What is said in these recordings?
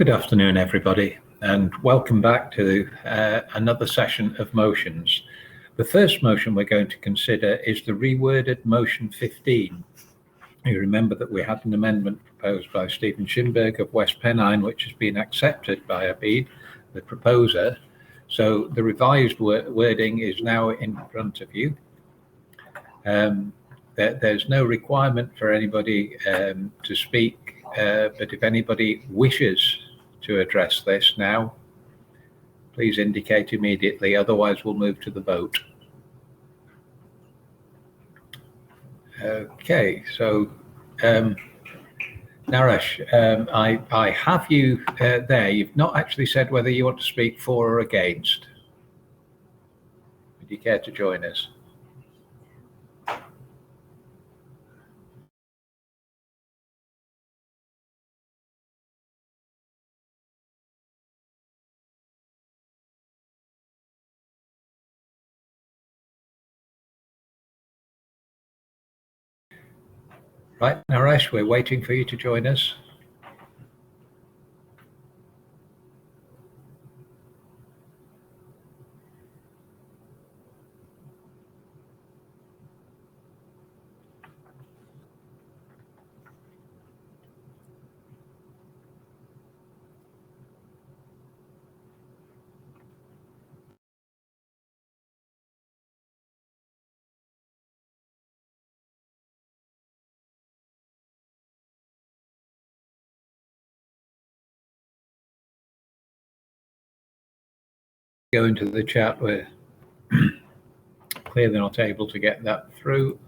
Good afternoon, everybody, and welcome back to another session of motions. The first motion we're going to consider is the reworded motion 15. You remember that we had an amendment proposed by Stephen Schimberg of West Pennine, which has been accepted by Abid, the proposer. So the revised wording is now in front of you. There's no requirement for anybody to speak, but if anybody wishes to address this now, please indicate immediately, otherwise we'll move to the vote. Okay, so Naresh, I have you there. You've not actually said whether you want to speak for or against. Would you care to join us? Right, Naresh, we're waiting for you to join us. Go into the chat, we're clearly not able to get that through.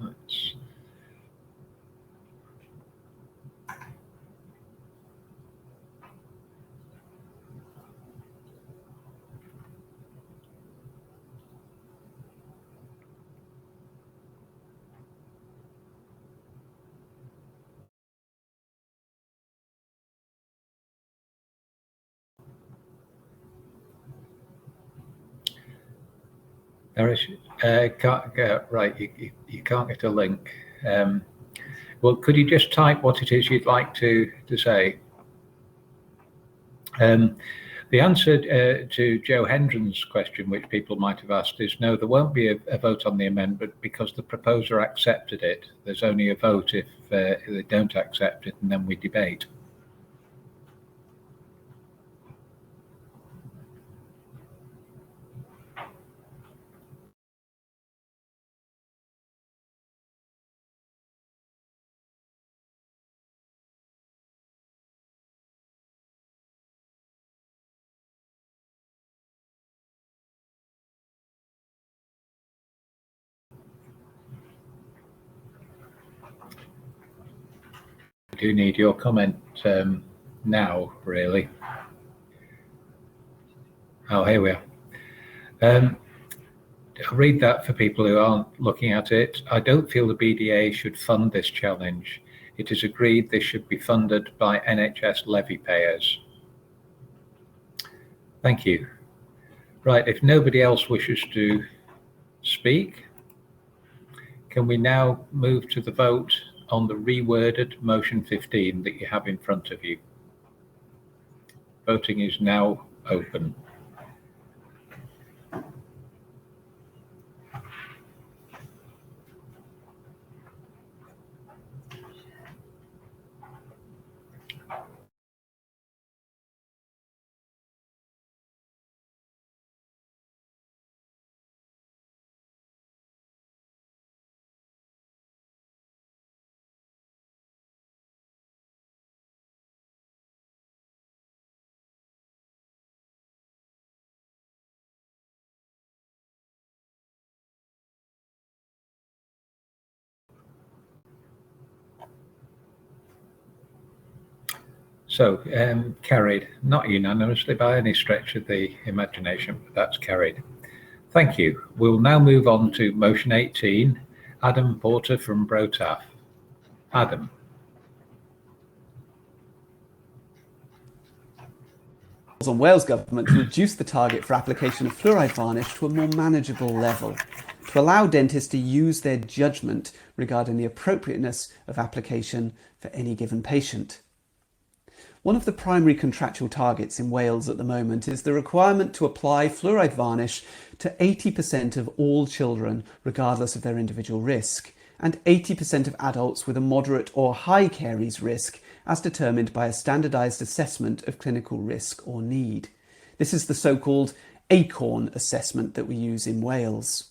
Right, you can't get a link. Well, could you just type what it is you'd like to say? The answer to Joe Hendren's question, which people might have asked, is no, there won't be a vote on the amendment because the proposer accepted it. There's only a vote if they don't accept it, and then we debate. I do need your comment now, really. Oh, here we are. I'll read that for people who aren't looking at it. I don't feel the BDA should fund this challenge. It is agreed this should be funded by NHS levy payers. Thank you. Right, if nobody else wishes to speak, can we now move to the vote on the reworded motion 15 that you have in front of you? Voting is now open. So carried, not unanimously by any stretch of the imagination, but that's carried. Thank you. We'll now move on to motion 18, Adam Porter from Brotaf. Adam. On Wales Government to reduce the target for application of fluoride varnish to a more manageable level, to allow dentists to use their judgment regarding the appropriateness of application for any given patient. One of the primary contractual targets in Wales at the moment is the requirement to apply fluoride varnish to 80% of all children, regardless of their individual risk, and 80% of adults with a moderate or high caries risk, as determined by a standardised assessment of clinical risk or need. This is the so-called ACORN assessment that we use in Wales.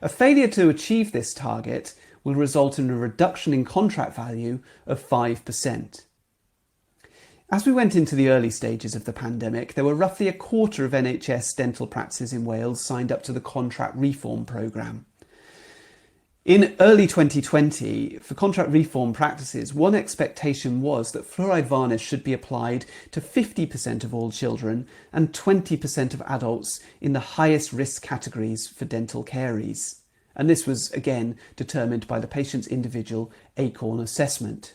A failure to achieve this target will result in a reduction in contract value of 5%. As we went into the early stages of the pandemic, there were roughly a quarter of NHS dental practices in Wales signed up to the contract reform programme. In early 2020, for contract reform practices, one expectation was that fluoride varnish should be applied to 50% of all children and 20% of adults in the highest risk categories for dental caries. And this was, again, determined by the patient's individual ACORN assessment.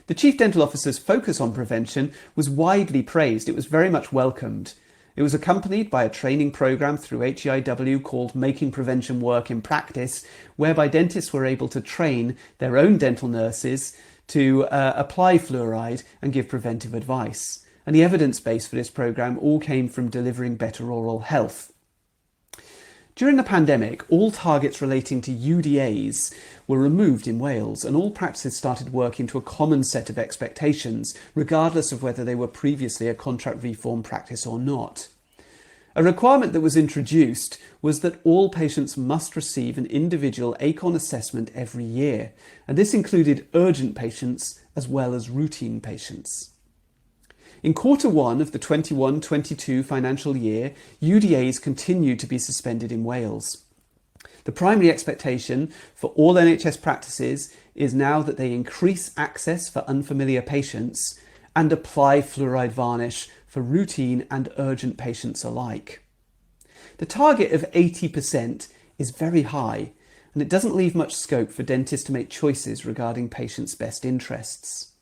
The Chief Dental Officer's focus on prevention was widely praised. It was very much welcomed. It was accompanied by a training programme through HEIW called Making Prevention Work in Practice, whereby dentists were able to train their own dental nurses to apply fluoride and give preventive advice. And the evidence base for this programme all came from delivering better oral health. During the pandemic, all targets relating to UDAs were removed in Wales, and all practices started working to a common set of expectations, regardless of whether they were previously a contract reform practice or not. A requirement that was introduced was that all patients must receive an individual ACORN assessment every year, and this included urgent patients as well as routine patients. In Q1 of the 21-22 financial year, UDAs continued to be suspended in Wales. The primary expectation for all NHS practices is now that they increase access for unfamiliar patients and apply fluoride varnish for routine and urgent patients alike. The target of 80% is very high, and it doesn't leave much scope for dentists to make choices regarding patients' best interests.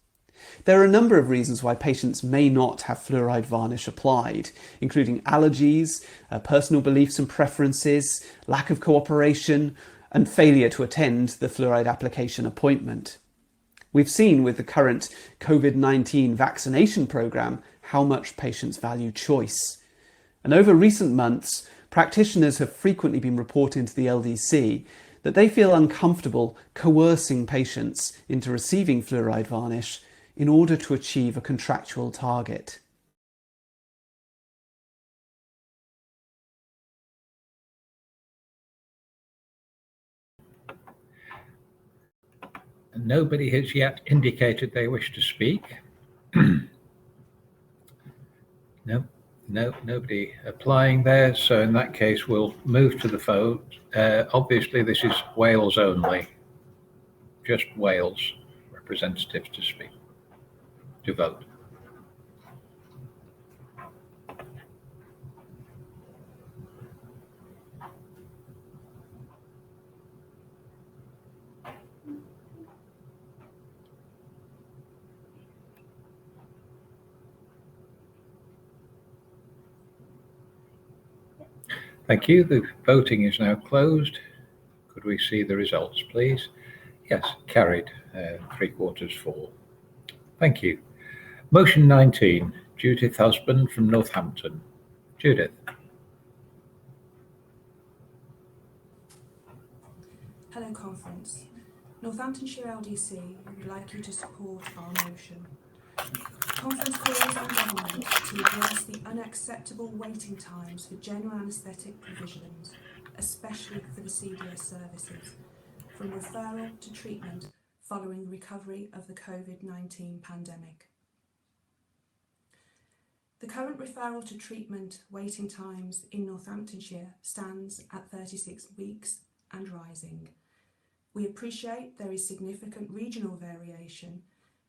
There are a number of reasons why patients may not have fluoride varnish applied, including allergies, personal beliefs and preferences, lack of cooperation, and failure to attend the fluoride application appointment. We've seen with the current COVID-19 vaccination programme how much patients value choice. And over recent months, practitioners have frequently been reporting to the LDC that they feel uncomfortable coercing patients into receiving fluoride varnish in order to achieve a contractual target. Nobody has yet indicated they wish to speak. No, nobody applying there. So in that case, we'll move to the vote. Obviously, this is Wales only, just Wales representatives to speak, to vote. Thank you. The voting is now closed. Could we see the results, please? Yes, carried, 3/4 for. Thank you. Motion 19, Judith Husband from Northampton. Judith. Hello Conference. Northamptonshire LDC would like you to support our motion. Conference calls on government to address the unacceptable waiting times for general anaesthetic provisions, especially for the CDS services, from referral to treatment following the recovery of the COVID-19 pandemic. The current referral to treatment waiting times in Northamptonshire stands at 36 weeks and rising. We appreciate there is significant regional variation.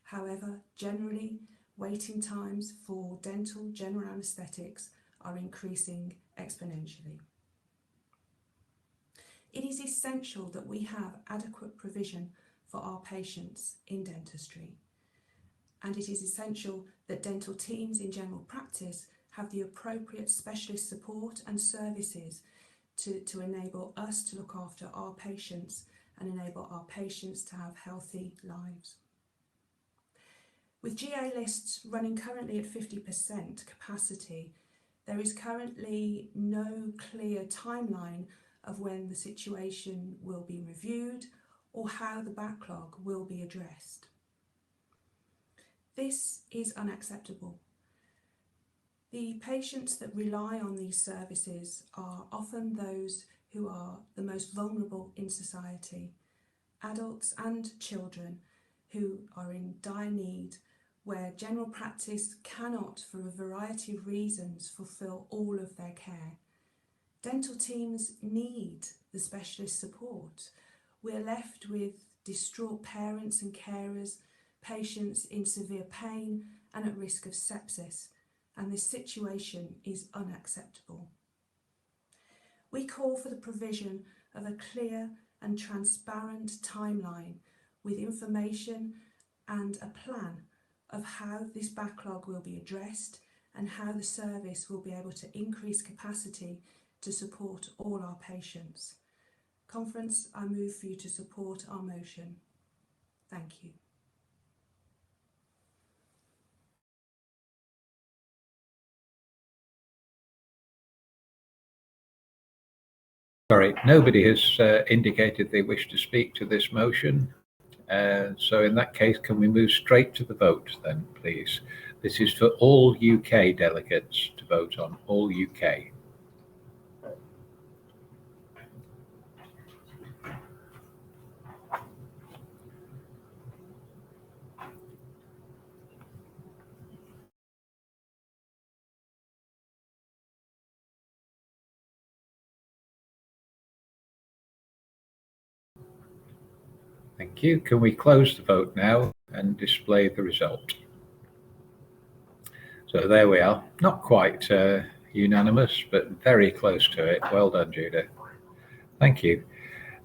However, generally, waiting times for dental general anaesthetics are increasing exponentially. It is essential that we have adequate provision for our patients in dentistry, and it is essential that dental teams in general practice have the appropriate specialist support and services to enable us to look after our patients and enable our patients to have healthy lives. With GA lists running currently at 50% capacity, there is currently no clear timeline of when the situation will be reviewed or how the backlog will be addressed. This is unacceptable. The patients that rely on these services are often those who are the most vulnerable in society, adults and children who are in dire need, where general practice cannot, for a variety of reasons, fulfil all of their care. Dental teams need the specialist support. We're left with distraught parents and carers, patients in severe pain and at risk of sepsis, and this situation is unacceptable. We call for the provision of a clear and transparent timeline with information and a plan of how this backlog will be addressed and how the service will be able to increase capacity to support all our patients. Conference, I move for you to support our motion. Thank you. Sorry, nobody has indicated they wish to speak to this motion. So in that case, can we move straight to the vote then, please? This is for all UK delegates to vote on, all UK. Thank you. Can we close the vote now and display the result? So there we are. Not quite unanimous, but very close to it. Well done, Judith. Thank you.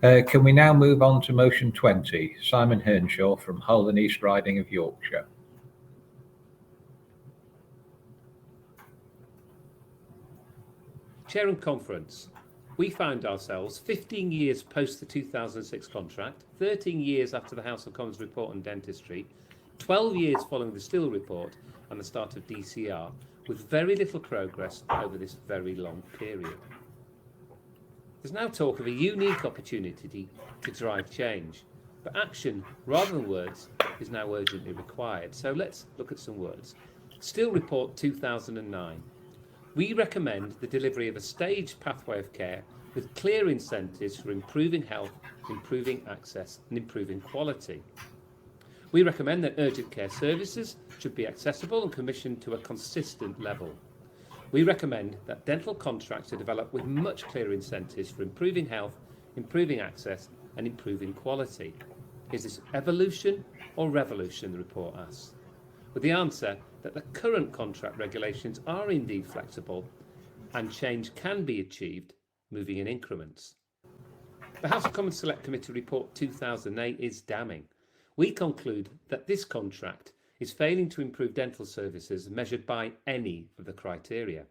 Can we now move on to motion 20, Simon Hernshaw from Hull and East Riding of Yorkshire. Chair and Conference, we found ourselves 15 years post the 2006 contract, 13 years after the House of Commons report on dentistry, 12 years following the Steele report and the start of DCR, with very little progress over this very long period. There's now talk of a unique opportunity to drive change, but action, rather than words, is now urgently required. So let's look at some words. Steele report 2009. We recommend the delivery of a staged pathway of care with clear incentives for improving health, improving access and improving quality. We recommend that urgent care services should be accessible and commissioned to a consistent level. We recommend that dental contracts are developed with much clearer incentives for improving health, improving access and improving quality. Is this evolution or revolution, the report asks? With the answer that the current contract regulations are indeed flexible and change can be achieved moving in increments. The House of Commons Select Committee report 2008 is damning. We conclude that this contract is failing to improve dental services measured by any of the criteria.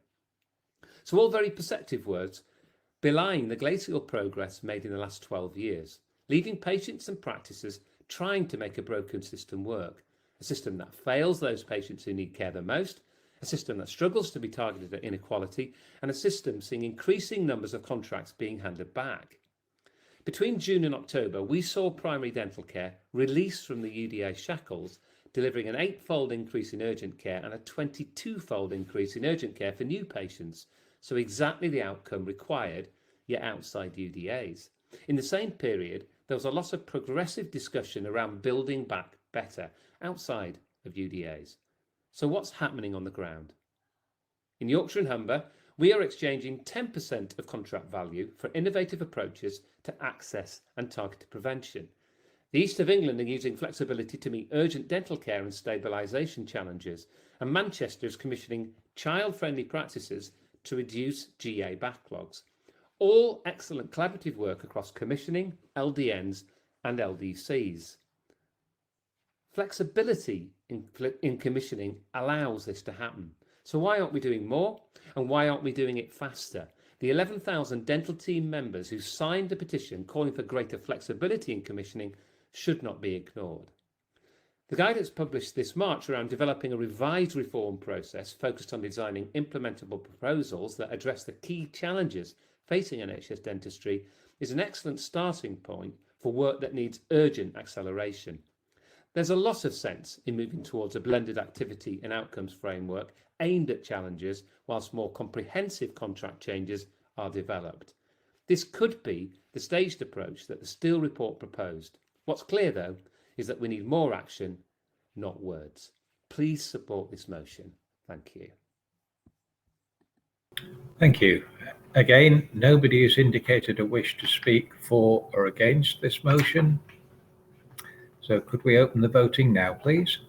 So all very perceptive words, belying the glacial progress made in the last 12 years, leaving patients and practices trying to make a broken system work, a system that fails those patients who need care the most, a system that struggles to be targeted at inequality, and a system seeing increasing numbers of contracts being handed back. Between June and October, we saw primary dental care released from the UDA shackles, delivering an 8-fold increase in urgent care and a 22-fold increase in urgent care for new patients, so exactly the outcome required, yet outside UDAs. In the same period, there was a lot of progressive discussion around building back better outside of UDAs. So what's happening on the ground? In Yorkshire and Humber, we are exchanging 10% of contract value for innovative approaches to access and targeted prevention. The East of England are using flexibility to meet urgent dental care and stabilisation challenges, and Manchester is commissioning child-friendly practices to reduce GA backlogs. All excellent collaborative work across commissioning, LDNs and LDCs. Flexibility in commissioning allows this to happen. So why aren't we doing more? And why aren't we doing it faster? The 11,000 dental team members who signed the petition calling for greater flexibility in commissioning should not be ignored. The guidance published this March around developing a revised reform process focused on designing implementable proposals that address the key challenges facing NHS dentistry is an excellent starting point for work that needs urgent acceleration. There's a lot of sense in moving towards a blended activity and outcomes framework aimed at challenges, whilst more comprehensive contract changes are developed. This could be the staged approach that the Steele report proposed. What's clear, though, is that we need more action, not words. Please support this motion. Thank you. Thank you. Again, nobody has indicated a wish to speak for or against this motion. So could we open the voting now, please?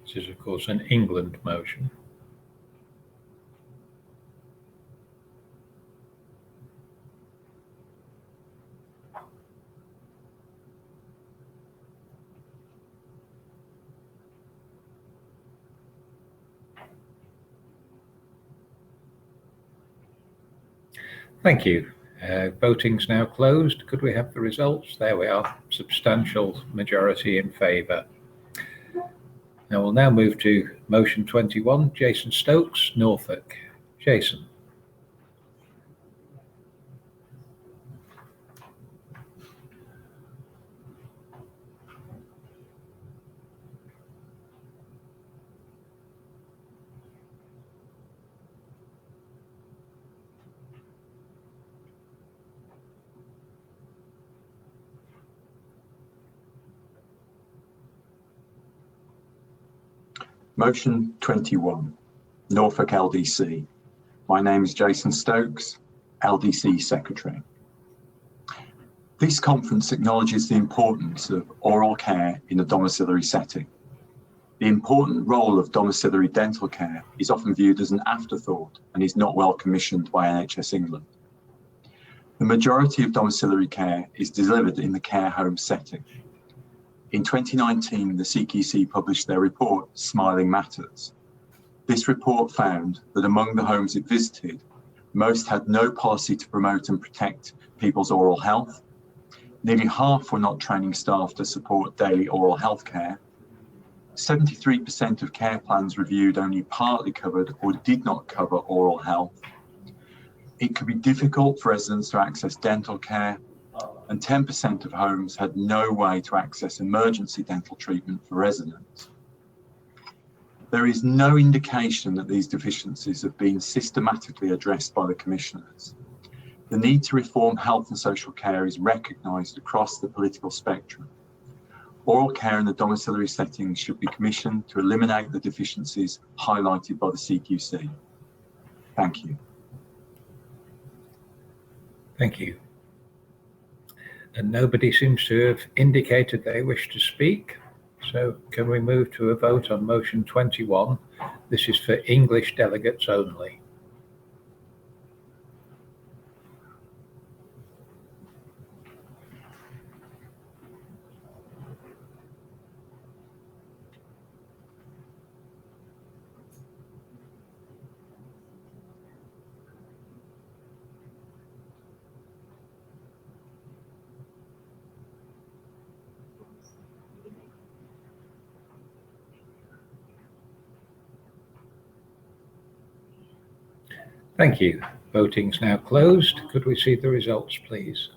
This is, of course, an England motion. Thank you. Voting's now closed. Could we have the results? There we are. Substantial majority in favour. Now we'll now move to motion 21, Jason Stokes, Norfolk. Jason. Motion 21, Norfolk LDC. My name is Jason Stokes, LDC Secretary. This conference acknowledges the importance of oral care in a domiciliary setting. The important role of domiciliary dental care is often viewed as an afterthought and is not well commissioned by NHS England. The majority of domiciliary care is delivered in the care home setting. In 2019, the CQC published their report, Smiling Matters. This report found that among the homes it visited, most had no policy to promote and protect people's oral health. Nearly half were not training staff to support daily oral health care. 73% of care plans reviewed only partly covered or did not cover oral health. It could be difficult for residents to access dental care, and 10% of homes had no way to access emergency dental treatment for residents. There is no indication that these deficiencies have been systematically addressed by the commissioners. The need to reform health and social care is recognised across the political spectrum. Oral care in the domiciliary setting should be commissioned to eliminate the deficiencies highlighted by the CQC. Thank you. Thank you. And nobody seems to have indicated they wish to speak. So can we move to a vote on motion 21? This is for English delegates only. Thank you. Voting's now closed. Could we see the results, please?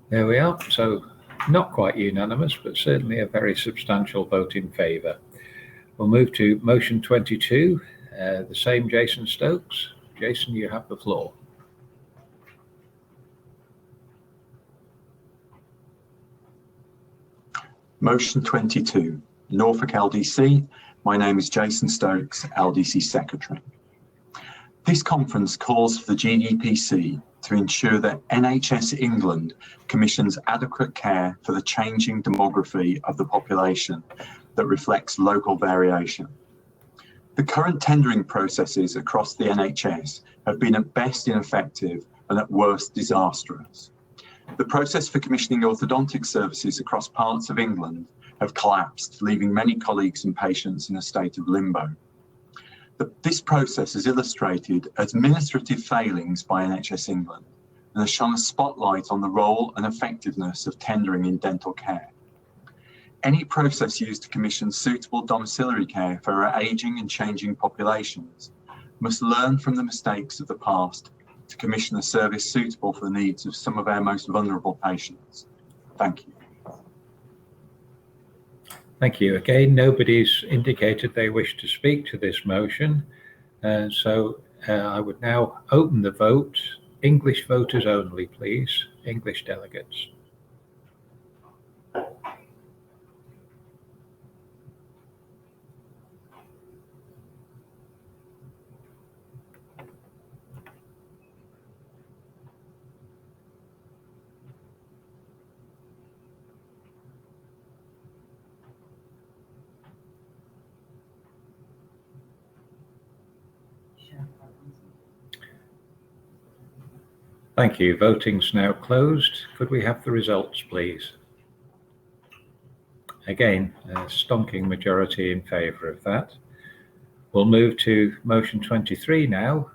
There we are. So not quite unanimous, but certainly a very substantial vote in favour. We'll move to motion 22, the same Jason Stokes. Jason, you have the floor. Motion 22, Norfolk LDC. My name is Jason Stokes, LDC Secretary. This conference calls for the GDPC to ensure that NHS England commissions adequate care for the changing demography of the population that reflects local variation. The current tendering processes across the NHS have been at best ineffective and at worst disastrous. The process for commissioning orthodontic services across parts of England have collapsed, leaving many colleagues and patients in a state of limbo. This process has illustrated administrative failings by NHS England and has shone a spotlight on the role and effectiveness of tendering in dental care. Any process used to commission suitable domiciliary care for our ageing and changing populations must learn from the mistakes of the past to commission a service suitable for the needs of some of our most vulnerable patients. Thank you. Thank you. Again, nobody's indicated they wish to speak to this motion. So I would now open the vote. English voters only, please. English delegates. Thank you. Voting's now closed. Could we have the results, please? Again, a stonking majority in favour of that. We'll move to motion 23 now.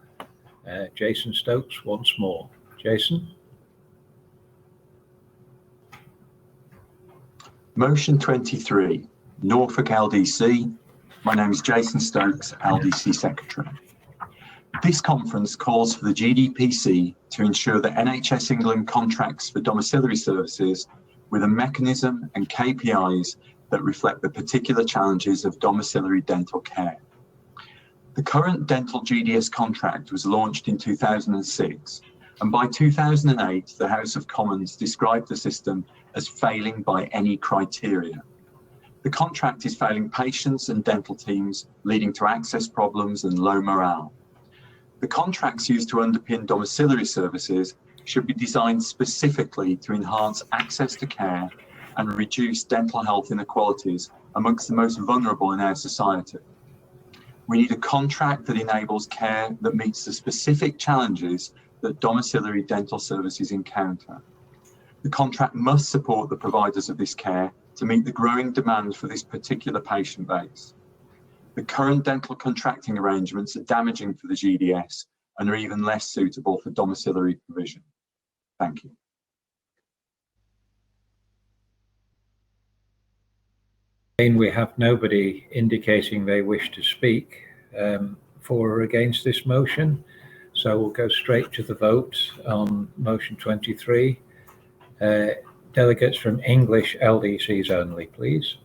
Jason Stokes once more. Jason? Motion 23, Norfolk LDC. My name is Jason Stokes, LDC Secretary. This conference calls for the GDPC to ensure that NHS England contracts for domiciliary services with a mechanism and KPIs that reflect the particular challenges of domiciliary dental care. The current dental GDS contract was launched in 2006, and by 2008, the House of Commons described the system as failing by any criteria. The contract is failing patients and dental teams, leading to access problems and low morale. The contracts used to underpin domiciliary services should be designed specifically to enhance access to care and reduce dental health inequalities amongst the most vulnerable in our society. We need a contract that enables care that meets the specific challenges that domiciliary dental services encounter. The contract must support the providers of this care to meet the growing demand for this particular patient base. The current dental contracting arrangements are damaging for the GDS and are even less suitable for domiciliary provision. Thank you. Again, we have nobody indicating they wish to speak for or against this motion. So we'll go straight to the vote on motion 23. Delegates from English LDCs only, please.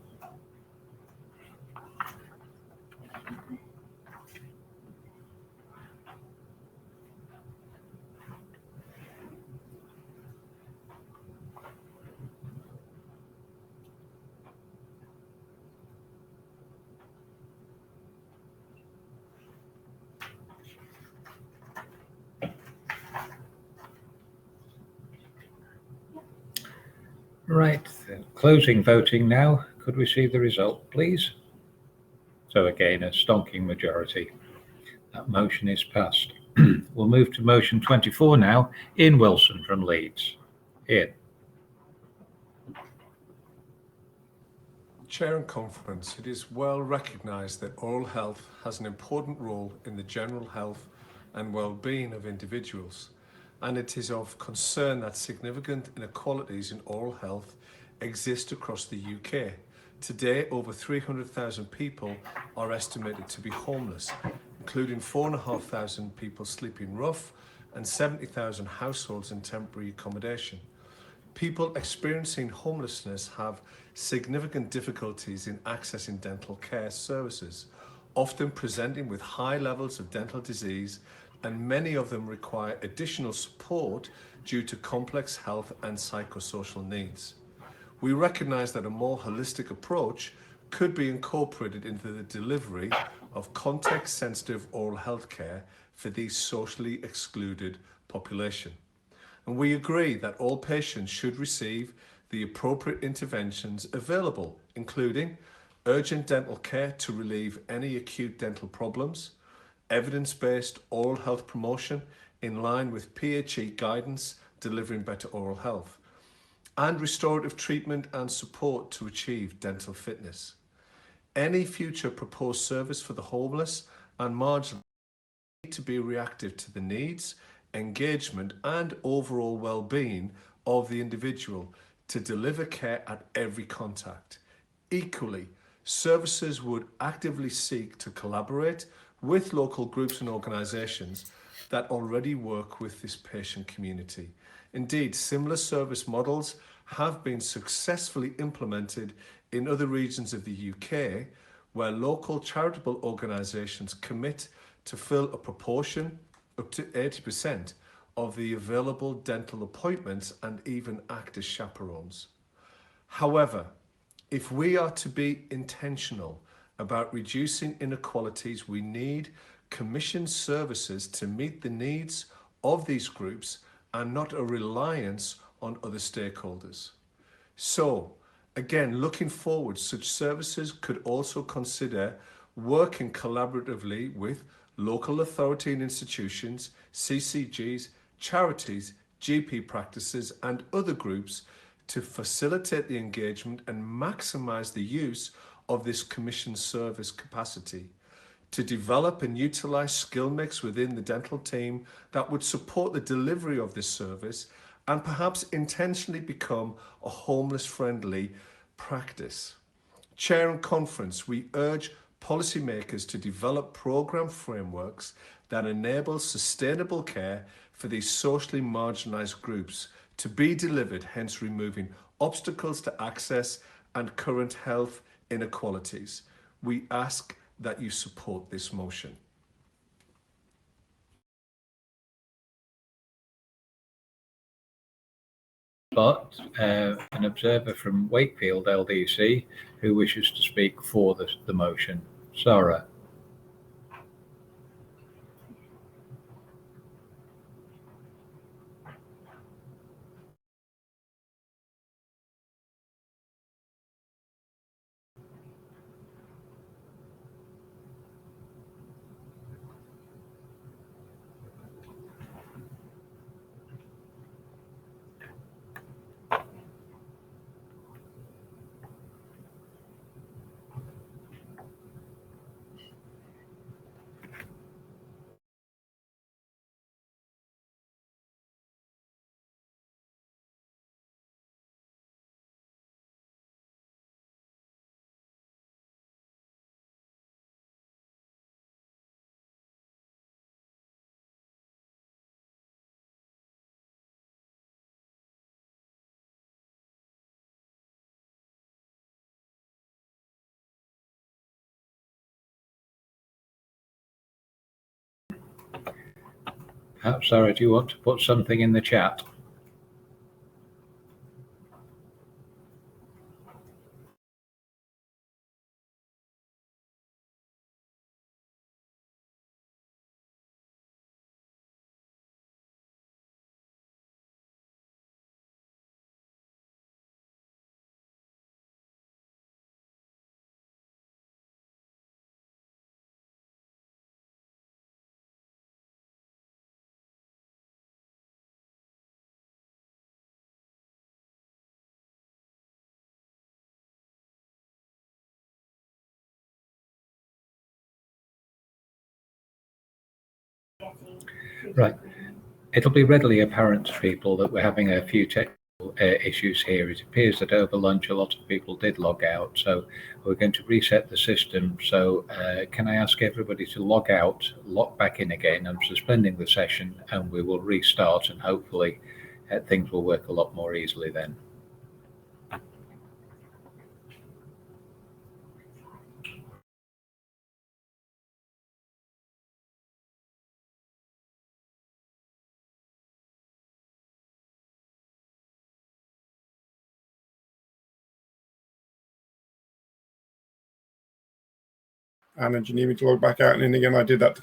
Right, closing voting now. Could we see the result, please? So again, a stonking majority. That motion is passed. We'll move to motion 24 now. Ian Wilson from Leeds. Ian. Chair and Conference, it is well recognised that oral health has an important role in the general health and well-being of individuals, and it is of concern that significant inequalities in oral health exist across the UK. Today, over 300,000 people are estimated to be homeless, including 4,500 people sleeping rough and 70,000 households in temporary accommodation. People experiencing homelessness have significant difficulties in accessing dental care services, often presenting with high levels of dental disease, and many of them require additional support due to complex health and psychosocial needs. We recognise that a more holistic approach could be incorporated into the delivery of context-sensitive oral health care for these socially excluded population. And we agree that all patients should receive the appropriate interventions available, including urgent dental care to relieve any acute dental problems, evidence-based oral health promotion in line with PHE guidance delivering better oral health, and restorative treatment and support to achieve dental fitness. Any future proposed service for the homeless and marginal need to be reactive to the needs, engagement, and overall well-being of the individual to deliver care at every contact. Equally, services would actively seek to collaborate with local groups and organisations that already work with this patient community. Indeed, similar service models have been successfully implemented in other regions of the UK, where local charitable organisations commit to fill a proportion up to 80% of the available dental appointments and even act as chaperones. However, if we are to be intentional about reducing inequalities, we need commissioned services to meet the needs of these groups and not a reliance on other stakeholders. So, again, looking forward, such services could also consider working collaboratively with local authority and institutions, CCGs, charities, GP practices, and other groups to facilitate the engagement and maximise the use of this commissioned service capacity, to develop and utilise skill mix within the dental team that would support the delivery of this service, and perhaps intentionally become a homeless-friendly practice. Chair and conference, we urge policymakers to develop programme frameworks that enable sustainable care for these socially marginalised groups to be delivered, hence removing obstacles to access and current health inequalities. We ask that you support this motion. But an observer from Wakefield LDC who wishes to speak for the motion. Sarah. Sarah, do you want to put something in the chat? Right. It'll be readily apparent to people that we're having a few technical issues here. It appears that over lunch a lot of people did log out, so we're going to reset the system. So can I ask everybody to log out, log back in again? I'm suspending the session and we will restart, and hopefully things will work a lot more easily then. Anna, do you need me to log back out and in again? I did that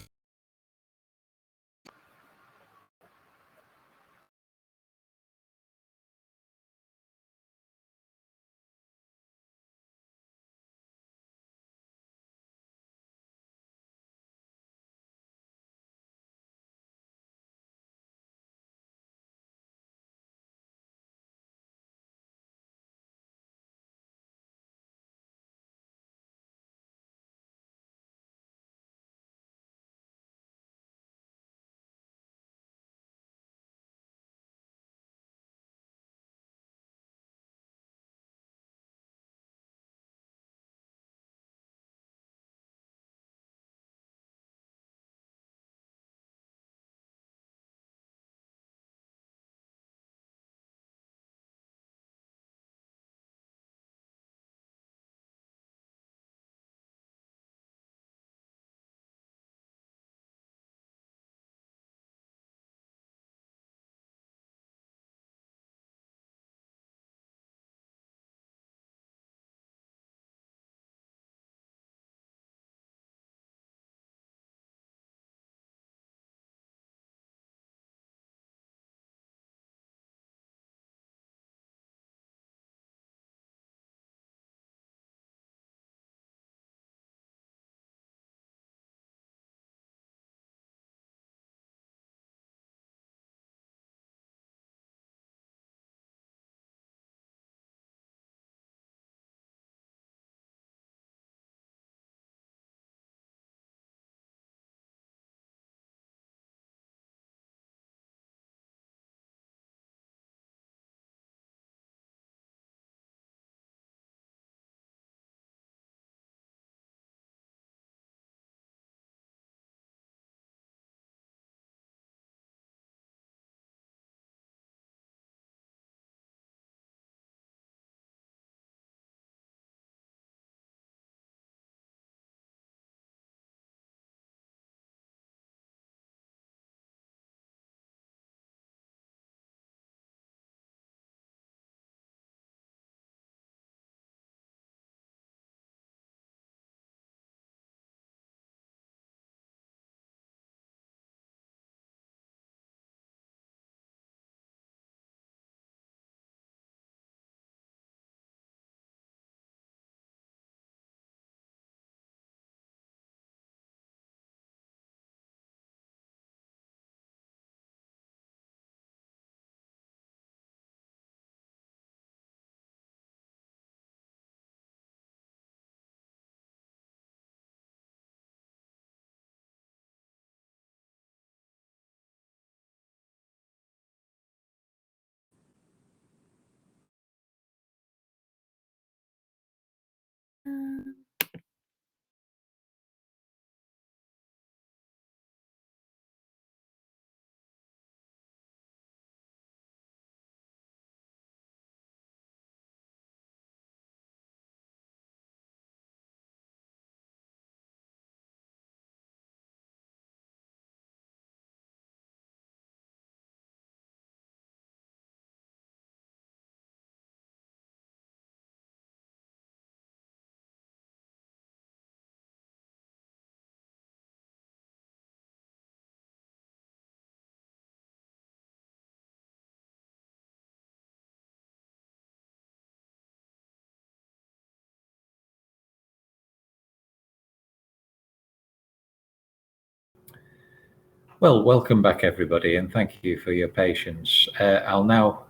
Well, welcome back everybody, and thank you for your patience. I'll now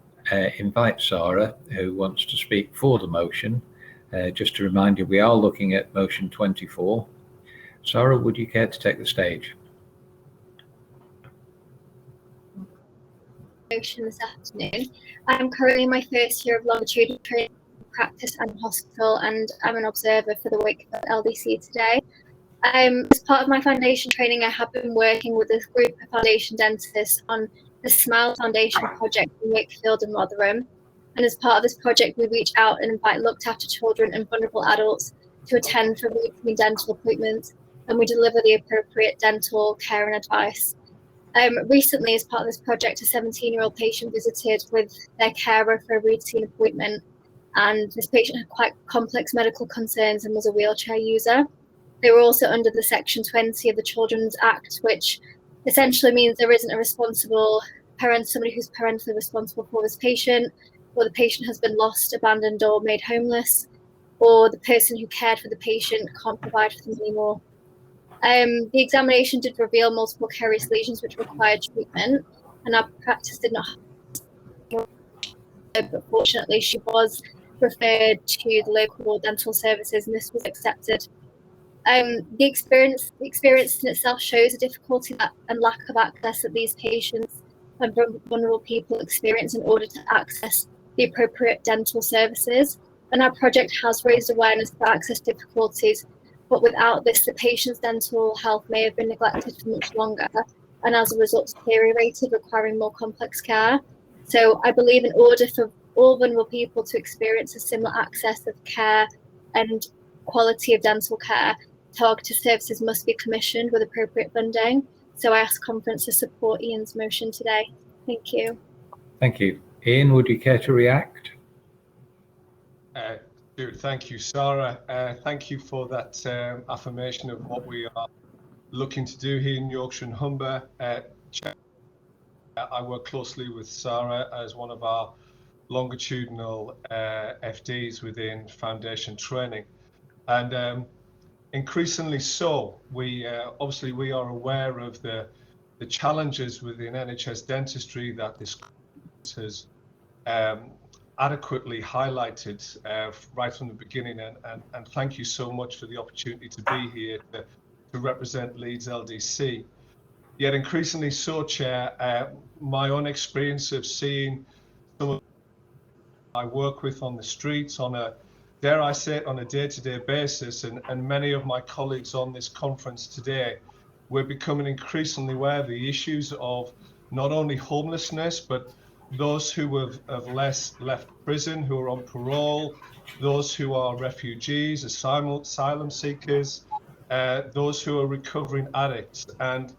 invite Sarah, who wants to speak for the motion. Just to remind you, we are looking at motion 24. Sarah, would you care to take the stage? Motion this afternoon. I'm currently in my first year of longitudinal training practice and hospital, and I'm an observer for the Wakefield LDC today. As part of my foundation training, I have been working with a group of foundation dentists on the Smile Foundation project in Wakefield and Rotherham. And as part of this project, we reach out and invite looked after children and vulnerable adults to attend for routine dental appointments, and we deliver the appropriate dental care and advice. Recently, as part of this project, a 17-year-old patient visited with their carer for a routine appointment, and this patient had quite complex medical concerns and was a wheelchair user. They were also under the Section 20 of the Children's Act, which essentially means there isn't a responsible parent, somebody who's parentally responsible for this patient, or the patient has been lost, abandoned, or made homeless, or the person who cared for the patient can't provide for them anymore. The examination did reveal multiple carious lesions which required treatment, and our practice did not have, but fortunately she was referred to the local dental services, and this was accepted. The experience in itself shows the difficulty and lack of access that these patients and vulnerable people experience in order to access the appropriate dental services. And our project has raised awareness for access difficulties, but without this, the patient's dental health may have been neglected for much longer, and as a result deteriorated, requiring more complex care. So I believe in order for all vulnerable people to experience a similar access of care and quality of dental care, targeted services must be commissioned with appropriate funding. So I ask conference to support Ian's motion today. Thank you. Thank you. Ian, would you care to react? Thank you, Sarah. Thank you for that affirmation of what we are looking to do here in Yorkshire and Humber. I work closely with Sarah as one of our longitudinal FDs within foundation training, and increasingly so. We obviously we are aware of the challenges within NHS dentistry that this has adequately highlighted right from the beginning, and thank you so much for the opportunity to be here to represent Leeds LDC. Yet increasingly so, Chair, my own experience of seeing some of I work with on the streets on a, dare I say it, on a day-to-day basis, and many of my colleagues on this conference today, we're becoming increasingly aware of the issues of not only homelessness, but those who have left prison, who are on parole, those who are refugees, asylum seekers, those who are recovering addicts. And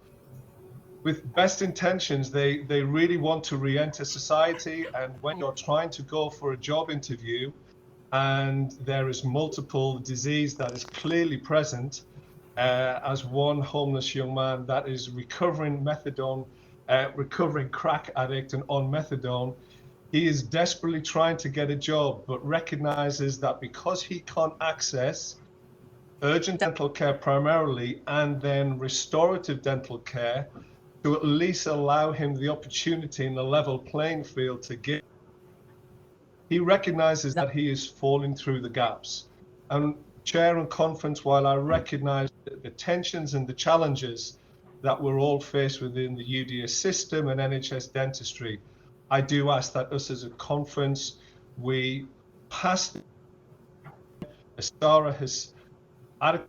with best intentions, they really want to re-enter society. And when you're trying to go for a job interview and there is multiple disease that is clearly present, as one homeless young man that is recovering methadone, recovering crack addict and on methadone, he is desperately trying to get a job, but recognizes that because he can't access urgent dental care primarily and then restorative dental care, to at least allow him the opportunity in the level playing field to get, he recognizes that he is falling through the gaps. And Chair and Conference, while I recognize the tensions and the challenges that we're all faced within the UDS system and NHS dentistry, I do ask that us as a conference, we pass, as Sarah has added,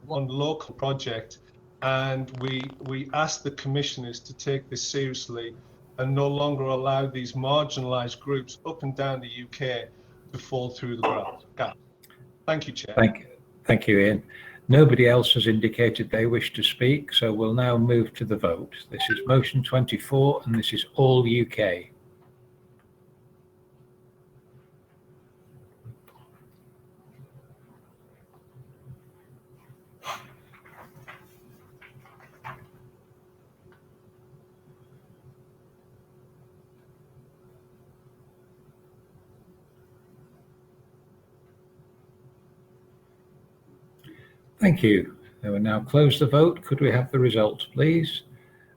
one local project, and we ask the commissioners to take this seriously and no longer allow these marginalised groups up and down the UK to fall through the gap. Thank you, Chair. Thank you, Ian. Nobody else has indicated they wish to speak, so we'll now move to the vote. This is motion 24, and this is all UK. Thank you. I will now close the vote. Could we have the results, please?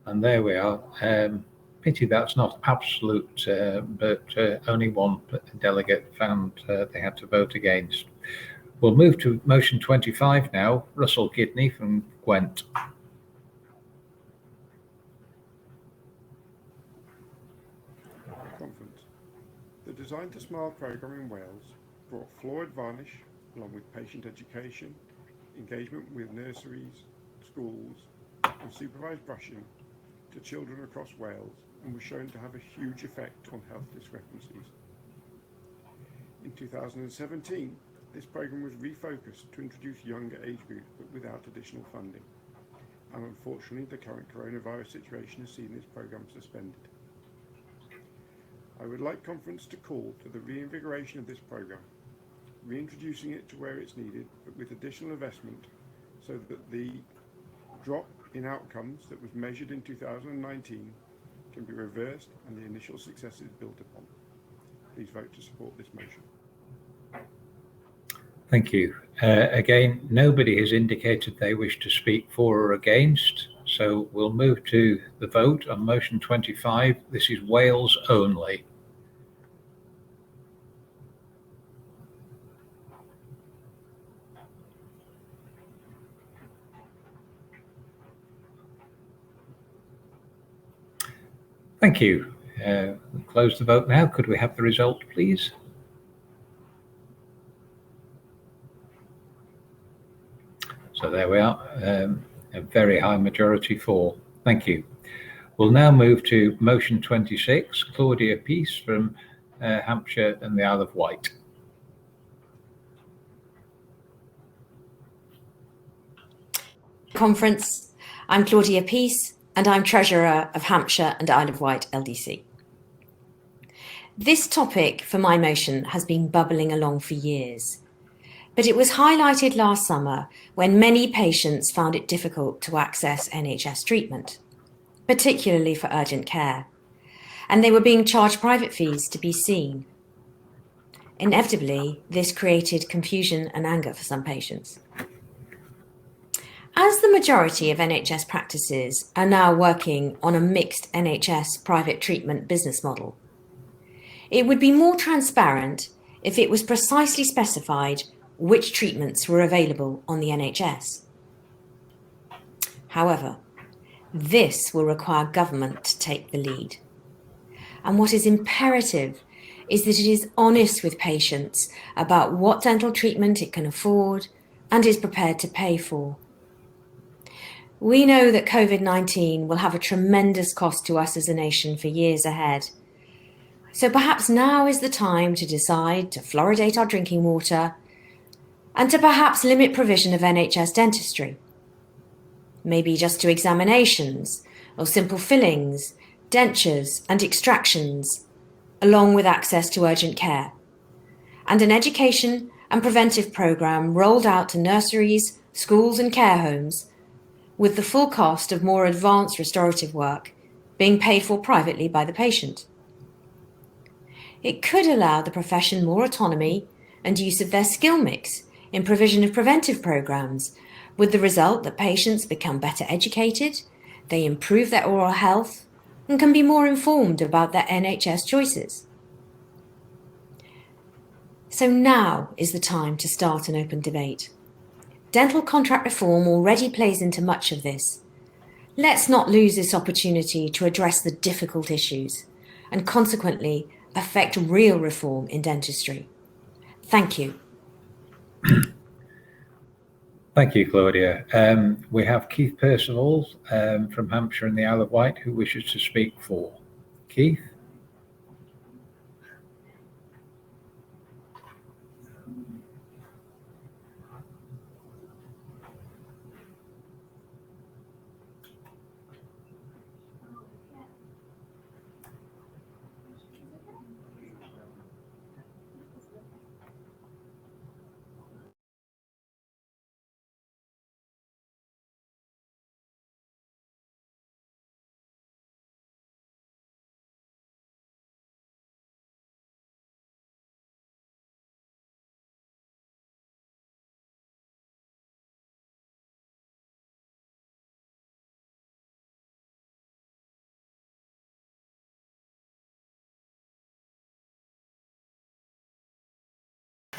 And there we are. Pity that's not absolute, but only one delegate found they had to vote against. We'll move to motion 25 now. Russell Gidney from Gwent. Conference. The Design to Smile programme in Wales brought fluoride varnish, along with patient education, engagement with nurseries, schools, and supervised brushing to children across Wales, and was shown to have a huge effect on health discrepancies. In 2017, this programme was refocused to introduce younger age groups, but without additional funding. And unfortunately, the current coronavirus situation has seen this programme suspended. I would like Conference to call for the reinvigoration of this programme, reintroducing it to where it's needed, but with additional investment, so that the drop in outcomes that was measured in 2019 can be reversed and the initial successes built upon. Please vote to support this motion. Thank you. Again, nobody has indicated they wish to speak for or against, so we'll move to the vote on motion 25. This is Wales only. Thank you. We'll close the vote now. Could we have the result, please? So there we are, a very high majority for. Thank you. We'll now move to motion 26, Claudia Peace from Hampshire and the Isle of Wight. Conference. I'm Claudia Peace, and I'm Treasurer of Hampshire and Isle of Wight LDC. This topic for my motion has been bubbling along for years, but it was highlighted last summer when many patients found it difficult to access NHS treatment, particularly for urgent care, and they were being charged private fees to be seen. Inevitably, this created confusion and anger for some patients. As the majority of NHS practices are now working on a mixed NHS private treatment business model, it would be more transparent if it was precisely specified which treatments were available on the NHS. However, this will require government to take the lead. And what is imperative is that it is honest with patients about what dental treatment it can afford and is prepared to pay for. We know that COVID-19 will have a tremendous cost to us as a nation for years ahead. So perhaps now is the time to decide to fluoridate our drinking water and to perhaps limit provision of NHS dentistry. Maybe just to examinations or simple fillings, dentures and extractions, along with access to urgent care, and an education and preventive programme rolled out to nurseries, schools and care homes, with the full cost of more advanced restorative work being paid for privately by the patient. It could allow the profession more autonomy and use of their skill mix in provision of preventive programmes, with the result that patients become better educated, they improve their oral health, and can be more informed about their NHS choices. So now is the time to start an open debate. Dental contract reform already plays into much of this. Let's not lose this opportunity to address the difficult issues and consequently affect real reform in dentistry. Thank you. Thank you, Claudia. We have Keith Percival from Hampshire and the Isle of Wight who wishes to speak for. Keith?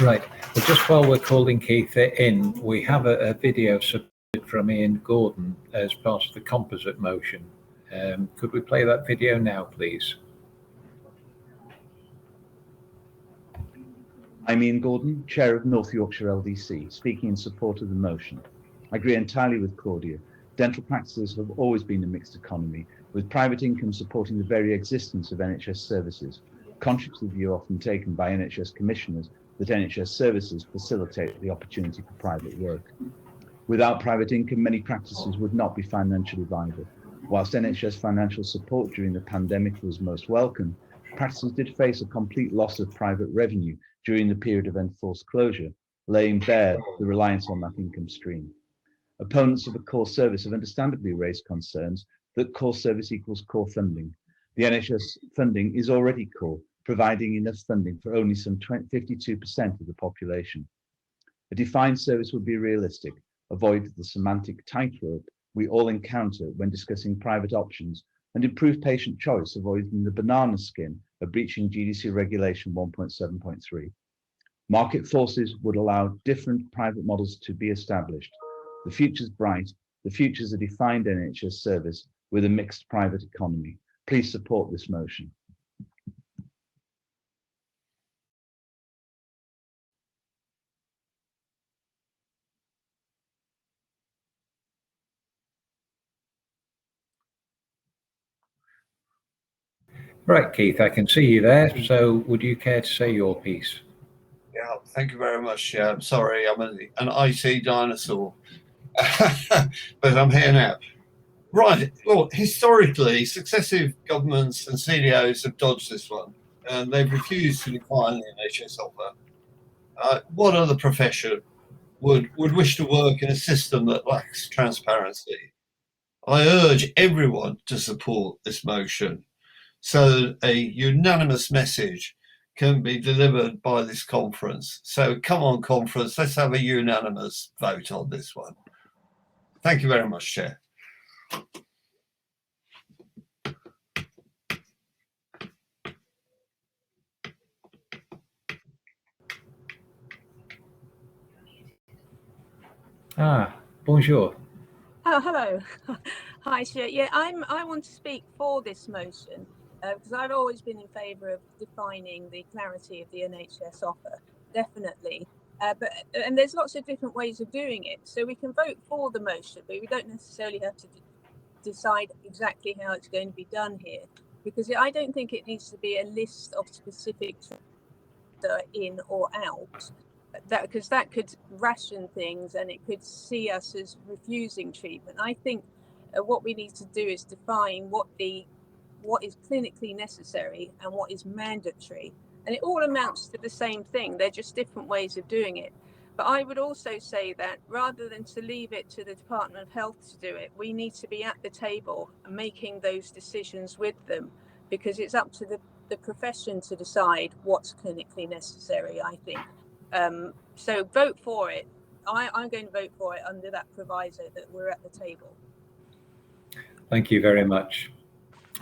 Right. Well, just while we're calling Keith in, we have a video submitted from Ian Gordon as part of the composite motion. Could we play that video now, please? I'm Ian Gordon, Chair of North Yorkshire LDC, speaking in support of the motion. I agree entirely with Claudia. Dental practices have always been a mixed economy, with private income supporting the very existence of NHS services. Conscious of the view often taken by NHS commissioners that NHS services facilitate the opportunity for private work. Without private income, many practices would not be financially viable. Whilst NHS financial support during the pandemic was most welcome, practices did face a complete loss of private revenue during the period of enforced closure, laying bare the reliance on that income stream. Opponents of a core service have understandably raised concerns that core service equals core funding. The NHS funding is already core, providing enough funding for only some 52% of the population. A defined service would be realistic, avoid the semantic tightrope we all encounter when discussing private options, and improve patient choice, avoiding the banana skin of breaching GDC Regulation 1.7.3. Market forces would allow different private models to be established. The future's bright. The future's a defined NHS service with a mixed private economy. Please support this motion. Right, Keith, I can see you there. So would you care to say your piece? Yeah, thank you very much. Yeah, I'm sorry, I'm an IT dinosaur, but I'm here now. Right, well, historically, successive governments and CDOs have dodged this one, and they've refused to decline the NHS offer. What other profession would wish to work in a system that lacks transparency? I urge everyone to support this motion so a unanimous message can be delivered by this conference. So come on, conference, let's have a unanimous vote on this one. Thank you very much, Chair. Bonjour. Oh, hello. Hi, Chair. Yeah, I want to speak for this motion because I've always been in favour of defining the clarity of the NHS offer, definitely. And there's lots of different ways of doing it. So we can vote for the motion, but we don't necessarily have to decide exactly how it's going to be done here, because I don't think it needs to be a list of specific in or out. Because that could ration things and it could see us as refusing treatment. I think what we need to do is define what is clinically necessary and what is mandatory, and it all amounts to the same thing. They're just different ways of doing it. But I would also say that rather than to leave it to the Department of Health to do it, we need to be at the table and making those decisions with them, because it's up to the profession to decide what's clinically necessary, I think. So vote for it. I'm going to vote for it under that proviso that we're at the table. Thank you very much.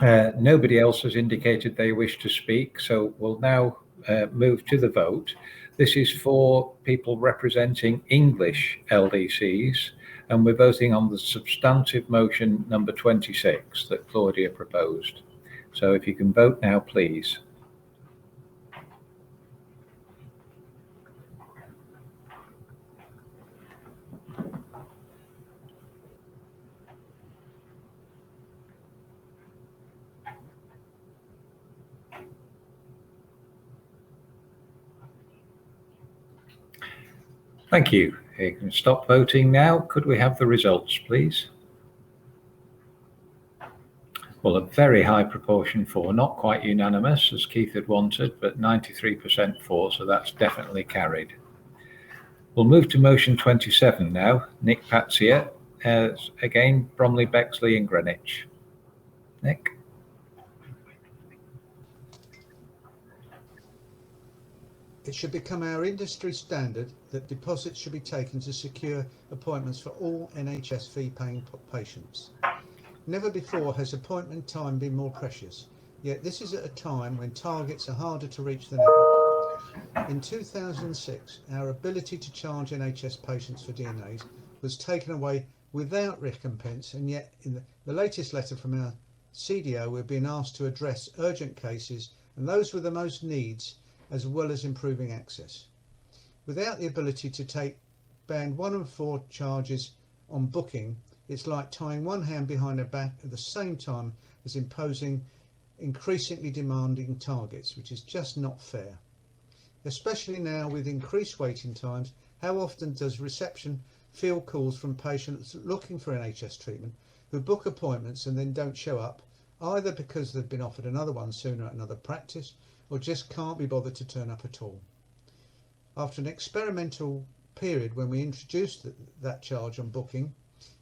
Nobody else has indicated they wish to speak, so we'll now move to the vote. This is for people representing English LDCs, and we're voting on the substantive motion number 26 that Claudia proposed. So if you can vote now, please. Thank you. You can stop voting now. Could we have the results, please? Well, a very high proportion for, not quite unanimous as Keith had wanted, but 93% for, so that's definitely carried. We'll move to motion 27 now. Nick Patsia, again, Bromley, Bexley and Greenwich. Nick. It should become our industry standard that deposits should be taken to secure appointments for all NHS fee-paying patients. Never before has appointment time been more precious, yet this is at a time when targets are harder to reach than ever. In 2006, our ability to charge NHS patients for DNAs was taken away without recompense, and yet in the latest letter from our CDO, we're being asked to address urgent cases and those with the most needs, as well as improving access. Without the ability to take band 1 and 4 charges on booking, it's like tying one hand behind her back at the same time as imposing increasingly demanding targets, which is just not fair. Especially now with increased waiting times, how often does reception field calls from patients looking for NHS treatment who book appointments and then don't show up, either because they've been offered another one sooner at another practice or just can't be bothered to turn up at all? After an experimental period when we introduced that charge on booking,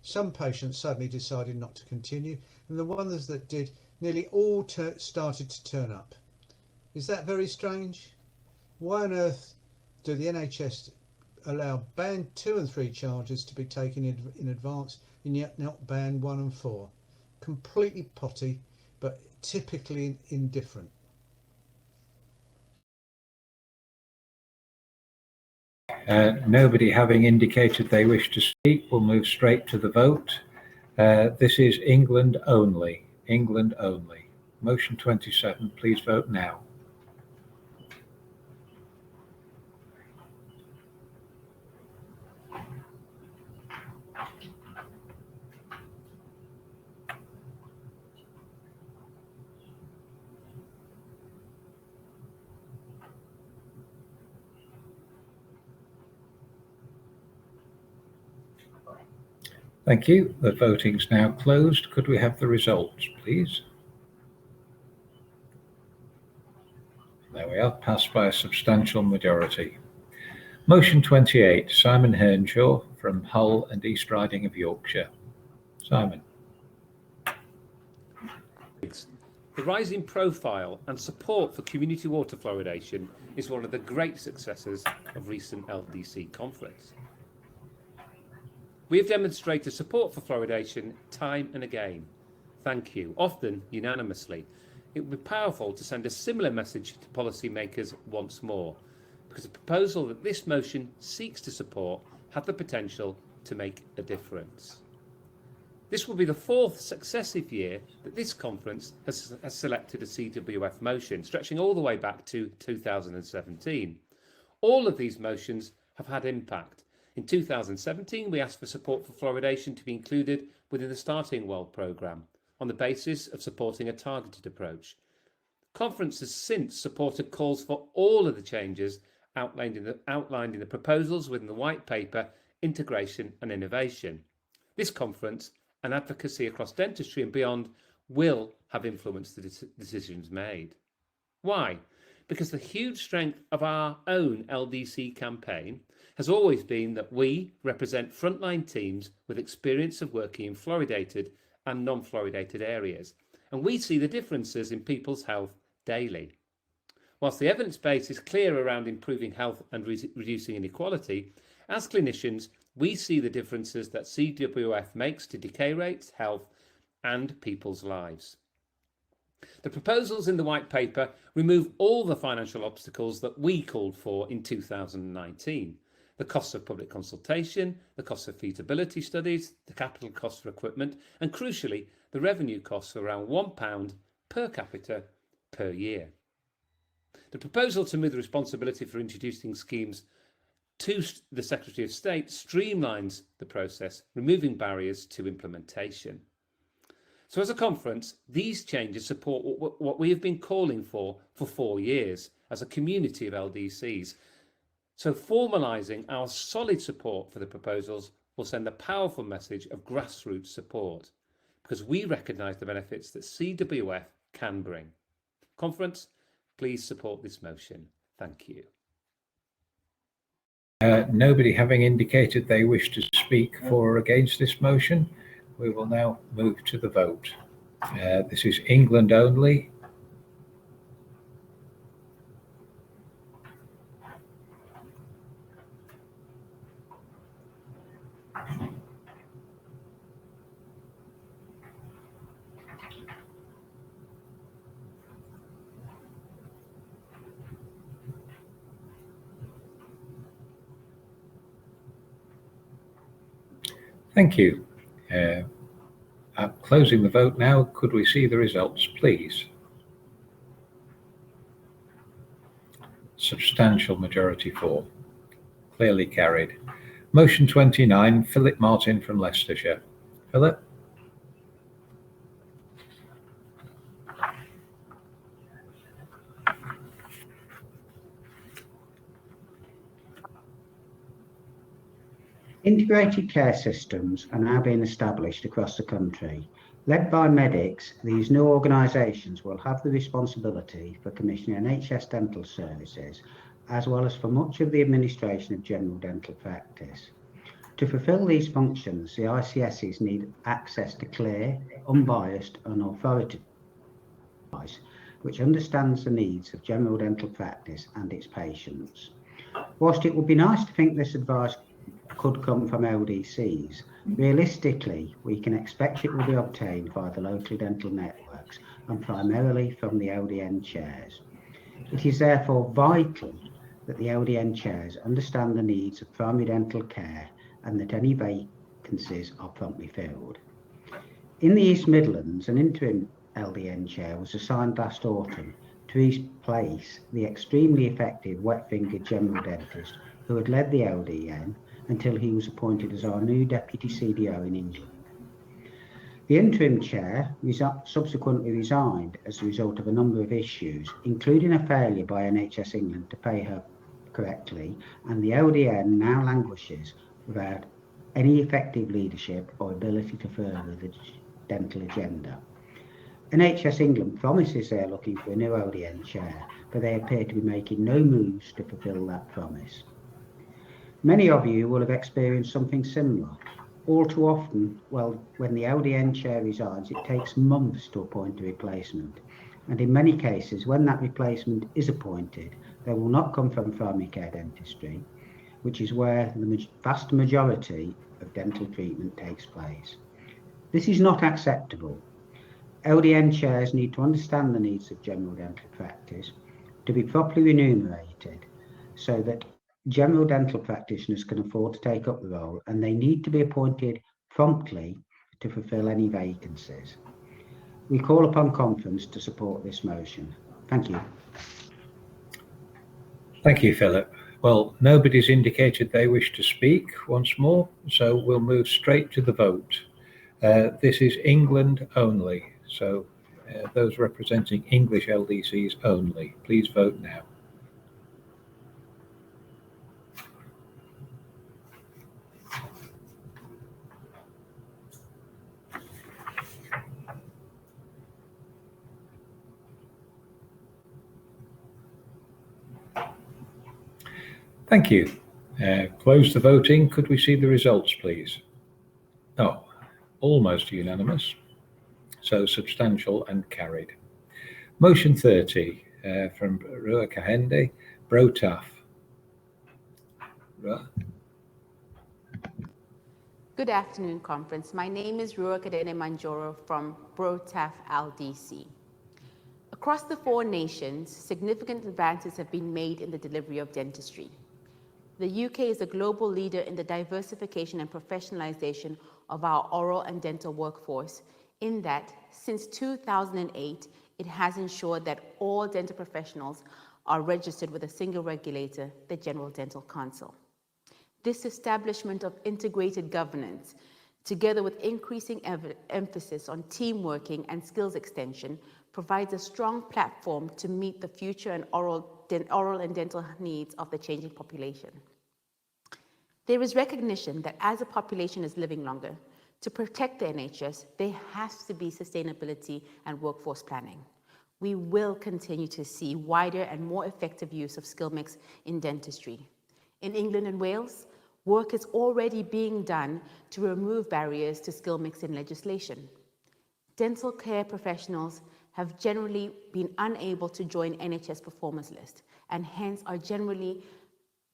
some patients suddenly decided not to continue, and the ones that did nearly all started to turn up. Is that very strange? Why on earth do the NHS allow band 2 and 3 charges to be taken in advance and yet not band 1 and 4? Completely potty, but typically indifferent. Nobody having indicated they wish to speak, we'll move straight to the vote. This is England only. England only. Motion 27, please vote now. Thank you. The voting's now closed. Could we have the results, please? There we are, passed by a substantial majority. Motion 28, Simon Hernshaw from Hull and East Riding of Yorkshire. Simon. The rising profile and support for community water fluoridation is one of the great successes of recent LDC Conference. We have demonstrated support for fluoridation time and again. Thank you, often unanimously. It would be powerful to send a similar message to policymakers once more, because the proposal that this motion seeks to support had the potential to make a difference. This will be the 4th successive year that this conference has selected a CWF motion, stretching all the way back to 2017. All of these motions have had impact. In 2017, we asked for support for fluoridation to be included within the Starting Well programme on the basis of supporting a targeted approach. Conference has since supported calls for all of the changes outlined in the proposals within the White Paper, Integration and Innovation. This conference and advocacy across dentistry and beyond will have influenced the decisions made. Why? Because the huge strength of our own LDC campaign has always been that we represent frontline teams with experience of working in fluoridated and non-fluoridated areas, and we see the differences in people's health daily. Whilst the evidence base is clear around improving health and reducing inequality, as clinicians, we see the differences that CWF makes to decay rates, health, and people's lives. The proposals in the White Paper remove all the financial obstacles that we called for in 2019. The costs of public consultation, the costs of feasibility studies, the capital costs for equipment, and crucially, the revenue costs of around £1 per capita per year. The proposal to move the responsibility for introducing schemes to the Secretary of State streamlines the process, removing barriers to implementation. So as a conference, these changes support what we have been calling for 4 years as a community of LDCs. So formalising our solid support for the proposals will send a powerful message of grassroots support, because we recognise the benefits that CWF can bring. Conference, please support this motion. Thank you. Nobody having indicated they wish to speak for or against this motion, we will now move to the vote. This is England only. Thank you. I'm closing the vote now. Could we see the results, please? Substantial majority for. Clearly carried. Motion 29, Philip Martin from Leicestershire. Philip? Integrated care systems are now being established across the country. Led by medics, these new organisations will have the responsibility for commissioning NHS dental services, as well as for much of the administration of general dental practice. To fulfil these functions, the ICSs need access to clear, unbiased and authoritative advice, which understands the needs of general dental practice and its patients. Whilst it would be nice to think this advice could come from LDCs, realistically, we can expect it will be obtained via the local dental networks and primarily from the LDN chairs. It is therefore vital that the LDN chairs understand the needs of primary dental care and that any vacancies are promptly filled. In the East Midlands, an interim LDN chair was assigned last autumn to replace the extremely effective wet-fingered general dentist who had led the LDN until he was appointed as our new Deputy CDO in England. The interim chair subsequently resigned as a result of a number of issues, including a failure by NHS England to pay her correctly, and the LDN now languishes without any effective leadership or ability to further the dental agenda. NHS England promises they're looking for a new LDN chair, but they appear to be making no moves to fulfil that promise. Many of you will have experienced something similar. All too often, when the LDN chair resigns, it takes months to appoint a replacement. And in many cases, when that replacement is appointed, they will not come from primary care dentistry, which is where the vast majority of dental treatment takes place. This is not acceptable. LDN chairs need to understand the needs of general dental practice, to be properly remunerated, so that general dental practitioners can afford to take up the role, and they need to be appointed promptly to fulfil any vacancies. We call upon conference to support this motion. Thank you. Thank you, Philip. Well, nobody's indicated they wish to speak once more, so we'll move straight to the vote. This is England only, so those representing English LDCs only, please vote now. Thank you. Close the voting. Could we see the results, please? Oh, almost unanimous. So substantial and carried. Motion 30 from Rua Kahende, Brotaf. Good afternoon, conference. My name is Rua Kadene Manjoro from Brotaf LDC. Across the 4 nations, significant advances have been made in the delivery of dentistry. The UK is a global leader in the diversification and professionalization of our oral and dental workforce, in that since 2008, it has ensured that all dental professionals are registered with a single regulator, the General Dental Council. This establishment of integrated governance, together with increasing emphasis on team working and skills extension, provides a strong platform to meet the future and oral and dental needs of the changing population. There is recognition that as a population is living longer, to protect the NHS, there has to be sustainability and workforce planning. We will continue to see wider and more effective use of skill mix in dentistry. In England and Wales, work is already being done to remove barriers to skill mix in legislation. Dental care professionals have generally been unable to join NHS performance list and hence are generally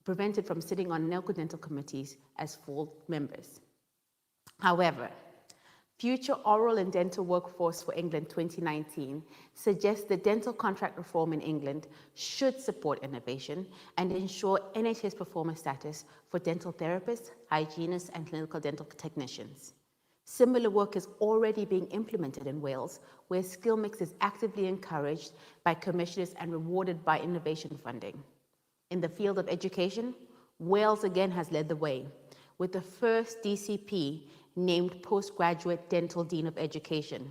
prevented from sitting on local dental committees as full members. However, Future Oral and Dental Workforce for England 2019 suggests that dental contract reform in England should support innovation and ensure NHS performer status for dental therapists, hygienists and clinical dental technicians. Similar work is already being implemented in Wales, where skill mix is actively encouraged by commissioners and rewarded by innovation funding. In the field of education, Wales again has led the way, with the first DCP named Postgraduate Dental Dean of Education.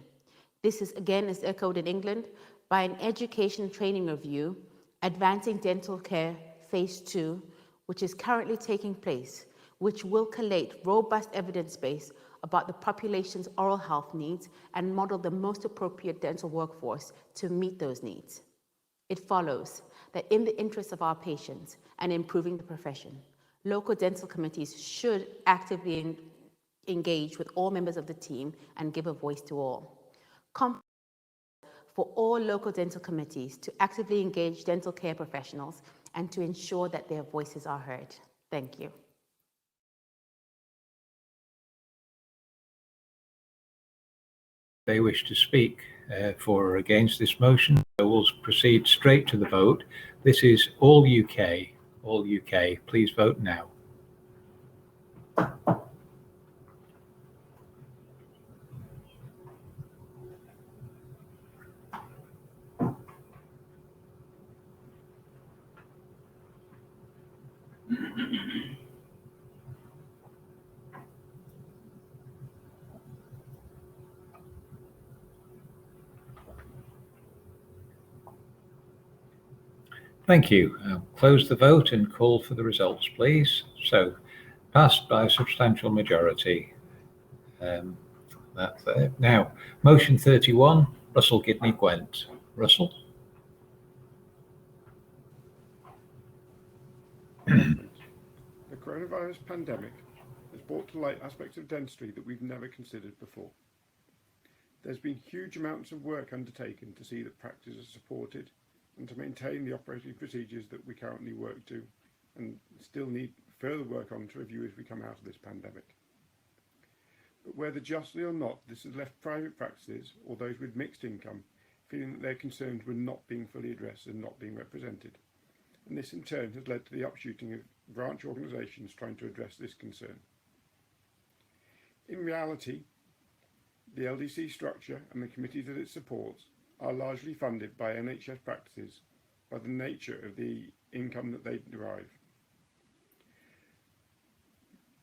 This is again as echoed in England by an education training review, Advancing Dental Care Phase 2, which is currently taking place, which will collate robust evidence base about the population's oral health needs and model the most appropriate dental workforce to meet those needs. It follows that in the interests of our patients and improving the profession, local dental committees should actively engage with all members of the team and give a voice to all. For all local dental committees to actively engage dental care professionals and to ensure that their voices are heard. Thank you. They wish to speak for or against this motion, so we'll proceed straight to the vote. This is all UK. All UK. Please vote now. Thank you. I'll close the vote and call for the results, please. So, passed by a substantial majority. That's it. Now, motion 31, Russell Gidney Gwent. Russell? The coronavirus pandemic has brought to light aspects of dentistry that we've never considered before. There's been huge amounts of work undertaken to see that practice is supported and to maintain the operating procedures that we currently work to and still need further work on to review as we come out of this pandemic. But whether justly or not, this has left private practices or those with mixed income feeling that their concerns were not being fully addressed and not being represented. And this in turn has led to the upshooting of branch organisations trying to address this concern. In reality, the LDC structure and the committees that it supports are largely funded by NHS practices by the nature of the income that they derive.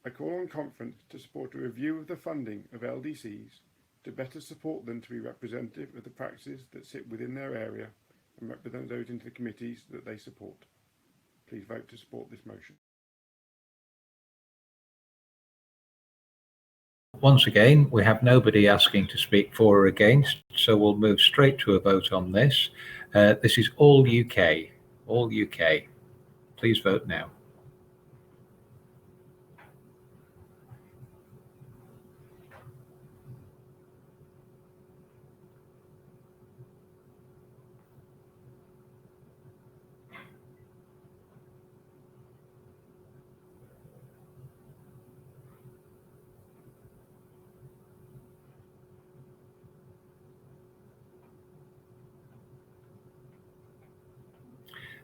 I call on Conference to support a review of the funding of LDCs to better support them to be representative of the practices that sit within their area and represent those into the committees that they support. Please vote to support this motion. Once again, we have nobody asking to speak for or against, so we'll move straight to a vote on this. This is all UK. All UK. Please vote now.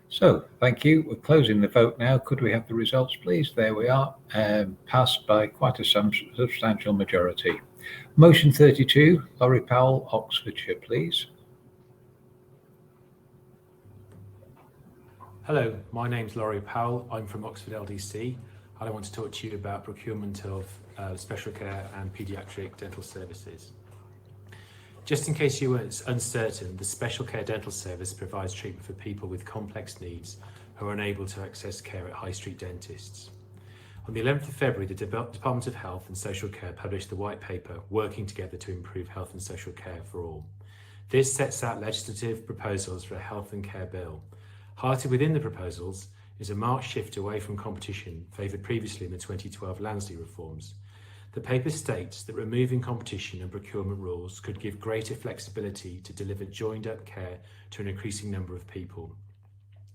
So, thank you. We're closing the vote now. Could we have the results, please? There we are. Passed by quite a substantial majority. Motion 32, Laurie Powell, Oxfordshire, please. Hello, my name's Laurie Powell. I'm from Oxford LDC, and I want to talk to you about procurement of special care and paediatric dental services. Just in case you were uncertain, the Special Care Dental Service provides treatment for people with complex needs who are unable to access care at high street dentists. On the 11th of February, the Department of Health and Social Care published the white paper, Working Together to Improve Health and Social Care for All. This sets out legislative proposals for a health and care bill. Hearted within the proposals is a marked shift away from competition favoured previously in the 2012 Lansley reforms. The paper states that removing competition and procurement rules could give greater flexibility to deliver joined-up care to an increasing number of people.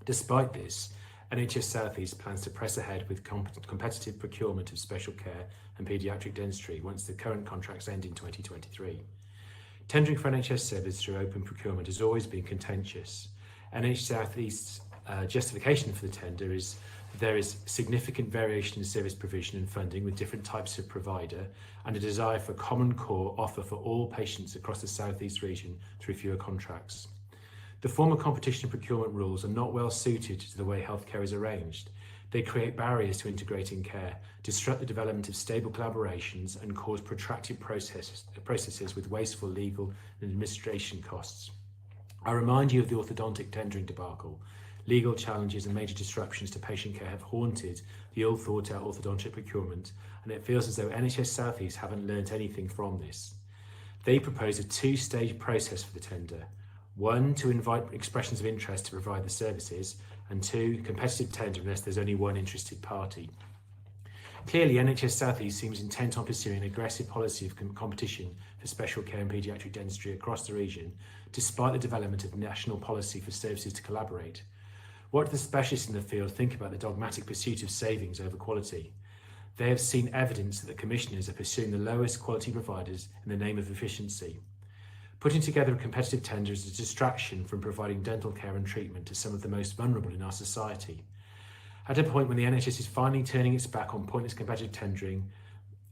Despite this, NHS South East plans to press ahead with competitive procurement of special care and paediatric dentistry once the current contracts end in 2023. Tendering for NHS service through open procurement has always been contentious. NHS South East's justification for the tender is there is significant variation in service provision and funding with different types of provider and a desire for a common core offer for all patients across the South East region through fewer contracts. The former competition and procurement rules are not well suited to the way healthcare is arranged. They create barriers to integrating care, disrupt the development of stable collaborations, and cause protracted processes with wasteful legal and administration costs. I remind you of the orthodontic tendering debacle. Legal challenges and major disruptions to patient care have haunted the ill thought out orthodontic procurement, and it feels as though NHS South East haven't learnt anything from this. They propose a two-stage process for the tender. One, to invite expressions of interest to provide the services, and two, competitive tender unless there's only one interested party. Clearly, NHS South East seems intent on pursuing an aggressive policy of competition for special care and paediatric dentistry across the region, despite the development of national policy for services to collaborate. What do the specialists in the field think about the dogmatic pursuit of savings over quality? They have seen evidence that the commissioners are pursuing the lowest quality providers in the name of efficiency. Putting together a competitive tender is a distraction from providing dental care and treatment to some of the most vulnerable in our society. At a point when the NHS is finally turning its back on pointless competitive tendering,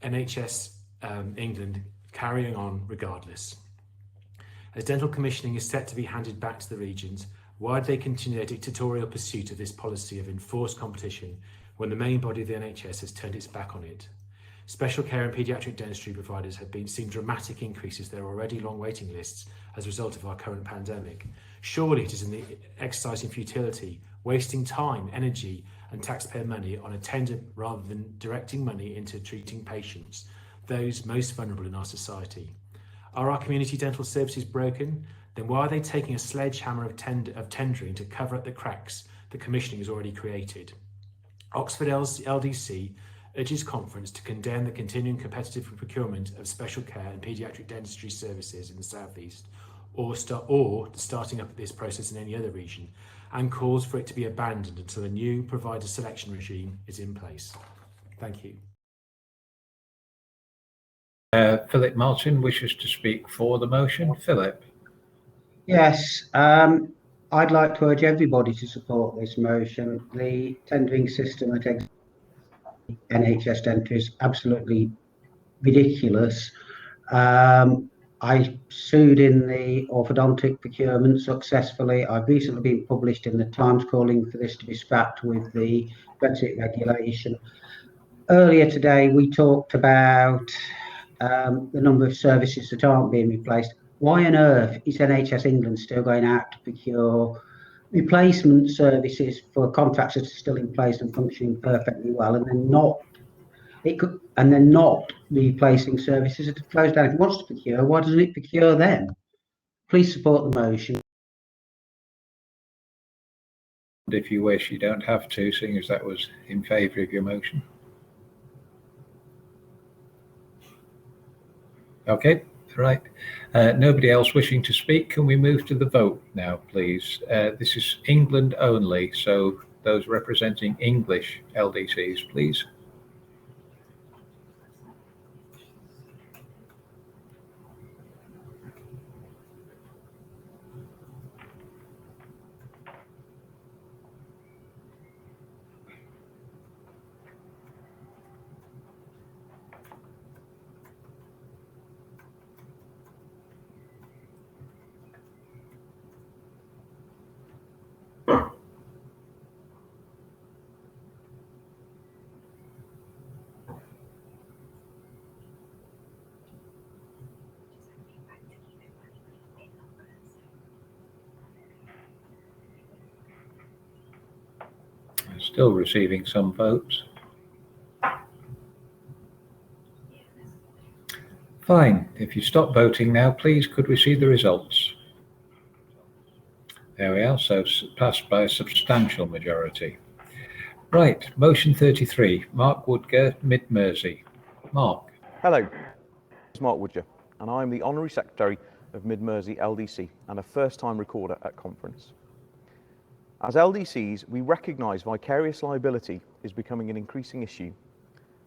NHS England carrying on regardless. As dental commissioning is set to be handed back to the regions, why do they continue their dictatorial pursuit of this policy of enforced competition when the main body of the NHS has turned its back on it? Special care and paediatric dentistry providers have seen dramatic increases to their already long waiting lists as a result of our current pandemic. Surely it is in the exercising futility, wasting time, energy and taxpayer money on a tender rather than directing money into treating patients, those most vulnerable in our society. Are our community dental services broken? Then why are they taking a sledgehammer of tendering to cover up the cracks the commissioning has already created? Oxford LDC urges conference to condemn the continuing competitive procurement of special care and paediatric dentistry services in the South East, or the starting up of this process in any other region, and calls for it to be abandoned until a new provider selection regime is in place. Thank you. Philip Martin wishes to speak for the motion. Philip. Yes, I'd like to urge everybody to support this motion. The tendering system at NHS Dental is absolutely ridiculous. I sued in the orthodontic procurement successfully. I've recently been published in the Times calling for this to be scrapped with the Brexit regulation. Earlier today, we talked about the number of services that aren't being replaced. Why on earth is NHS England still going out to procure replacement services for contracts that are still in place and functioning perfectly well, and they're not replacing services that have closed down? If it wants to procure, why doesn't it procure them? Please support the motion. If you wish, you don't have to, seeing as that was in favour of your motion. Okay, right. Nobody else wishing to speak. Can we move to the vote now, please? This is England only, so those representing English LDCs, please. Still receiving some votes. Fine. If you stop voting now, please, could we see the results? There we are. So passed by a substantial majority. Right. Motion 33. Mark Woodger, Mid Mersey. Mark. Hello. It's Mark Woodger, and I'm the Honorary Secretary of Mid Mersey LDC and a first-time recorder at conference. As LDCs, we recognise vicarious liability is becoming an increasing issue.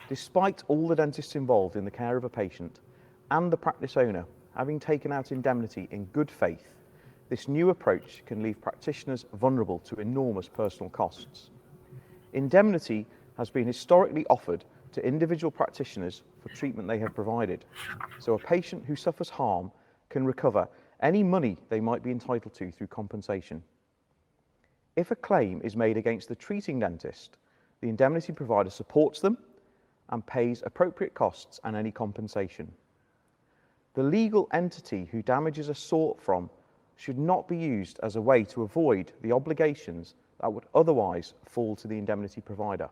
Despite all the dentists involved in the care of a patient and the practice owner having taken out indemnity in good faith, this new approach can leave practitioners vulnerable to enormous personal costs. Indemnity has been historically offered to individual practitioners for treatment they have provided, so a patient who suffers harm can recover any money they might be entitled to through compensation. If a claim is made against the treating dentist, the indemnity provider supports them and pays appropriate costs and any compensation. The legal entity who damages are sought from should not be used as a way to avoid the obligations that would otherwise fall to the indemnity provider.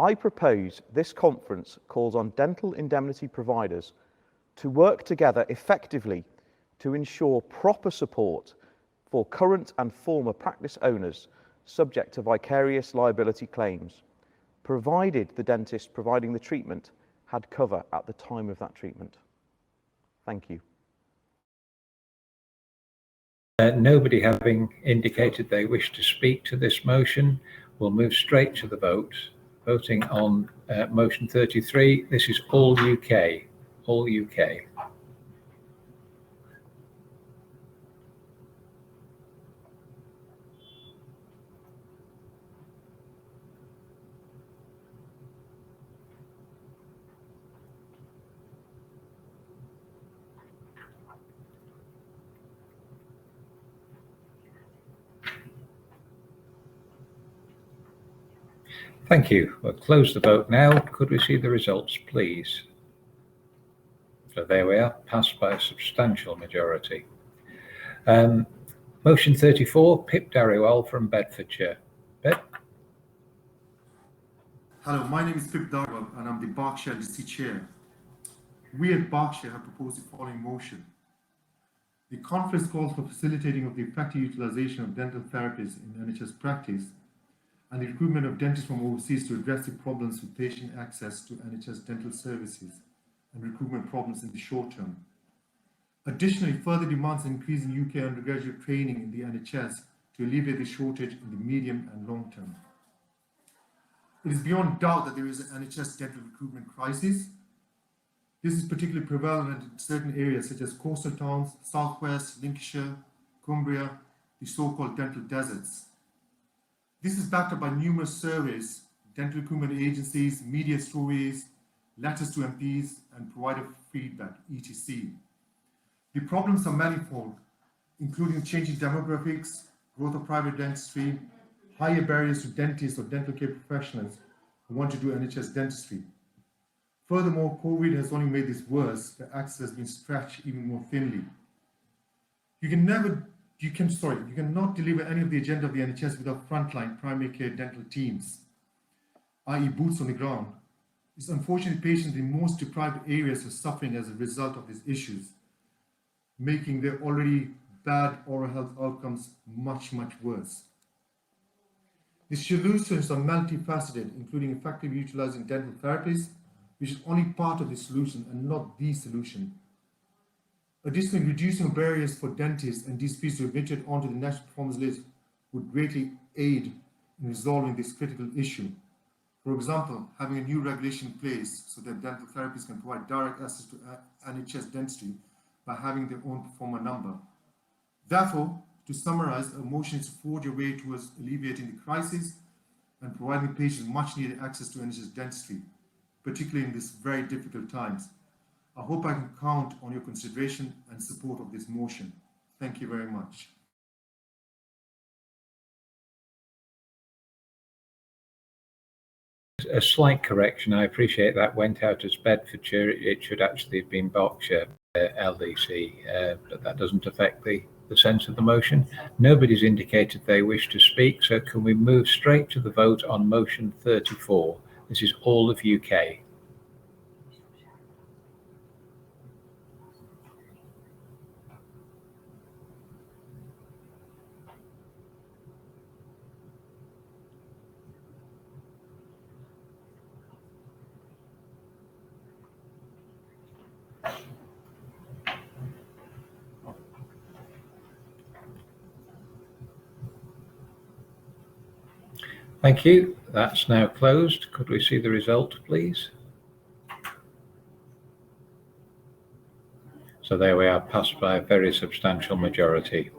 I propose this conference calls on dental indemnity providers to work together effectively to ensure proper support for current and former practice owners subject to vicarious liability claims, provided the dentist providing the treatment had cover at the time of that treatment. Thank you. Nobody having indicated they wish to speak to this motion, we'll move straight to the vote. Voting on motion 33. This is all UK. All UK. Thank you. We'll close the vote now. Could we see the results, please? So there we are, passed by a substantial majority. Motion 34, Pip Darrywall from Bedfordshire. Pip? Hello, my name is Pip Darwell and I'm the Berkshire LDC Chair. We at Berkshire have proposed the following motion. The conference calls for facilitating of the effective utilization of dental therapies in NHS practice and the recruitment of dentists from overseas to address the problems with patient access to NHS dental services and recruitment problems in the short term. Additionally, further demands an increase in UK undergraduate training in the NHS to alleviate the shortage in the medium and long term. It is beyond doubt that there is an NHS dental recruitment crisis. This is particularly prevalent in certain areas such as coastal towns, southwest, Lincolnshire, Cumbria, the so-called dental deserts. This is backed up by numerous surveys, dental recruitment agencies, media stories, letters to MPs, and provider feedback, etc. The problems are manifold, including changing demographics, growth of private dentistry, higher barriers to dentists or dental care professionals who want to do NHS dentistry. Furthermore, COVID has only made this worse. The access has been stretched even more thinly. You cannot deliver any of the agenda of the NHS without frontline primary care dental teams, i.e. boots on the ground. It's unfortunate patients in most deprived areas are suffering as a result of these issues, making their already bad oral health outcomes much, much worse. The solutions are multifaceted, including effectively utilizing dental therapies, which is only part of the solution and not the solution. Additionally, reducing barriers for dentists and DSPs to be admitted onto the national performance list would greatly aid in resolving this critical issue. For example, having a new regulation in place so that dental therapists can provide direct access to NHS dentistry by having their own performer number. Therefore, to summarize, a motion is to forge a way towards alleviating the crisis and providing patients much needed access to NHS dentistry, particularly in these very difficult times. I hope I can count on your consideration and support of this motion. Thank you very much. A slight correction, I appreciate that went out as Bedfordshire. It should actually have been Berkshire LDC, but that doesn't affect the sense of the motion. Nobody's indicated they wish to speak, so can we move straight to the vote on motion 34? This is all of UK. Thank you. That's now closed. Could we see the result, please? So there we are, passed by a very substantial majority.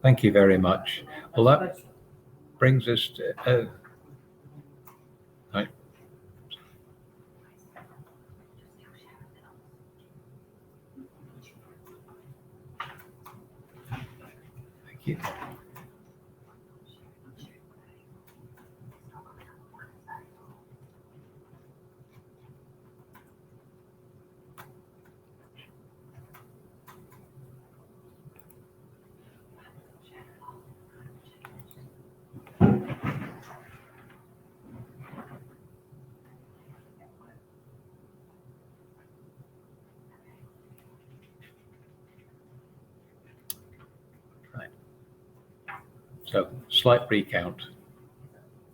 Thank you very much. Well, that brings us to... right. Thank you. So, slight recount.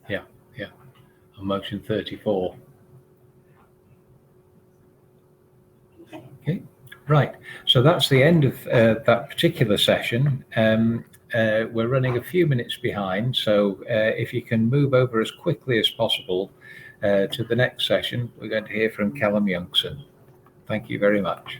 Yeah. On motion 34. Okay, right. So that's the end of that particular session. We're running a few minutes behind, so if you can move over as quickly as possible to the next session, we're going to hear from Callum Youngson. Thank you very much.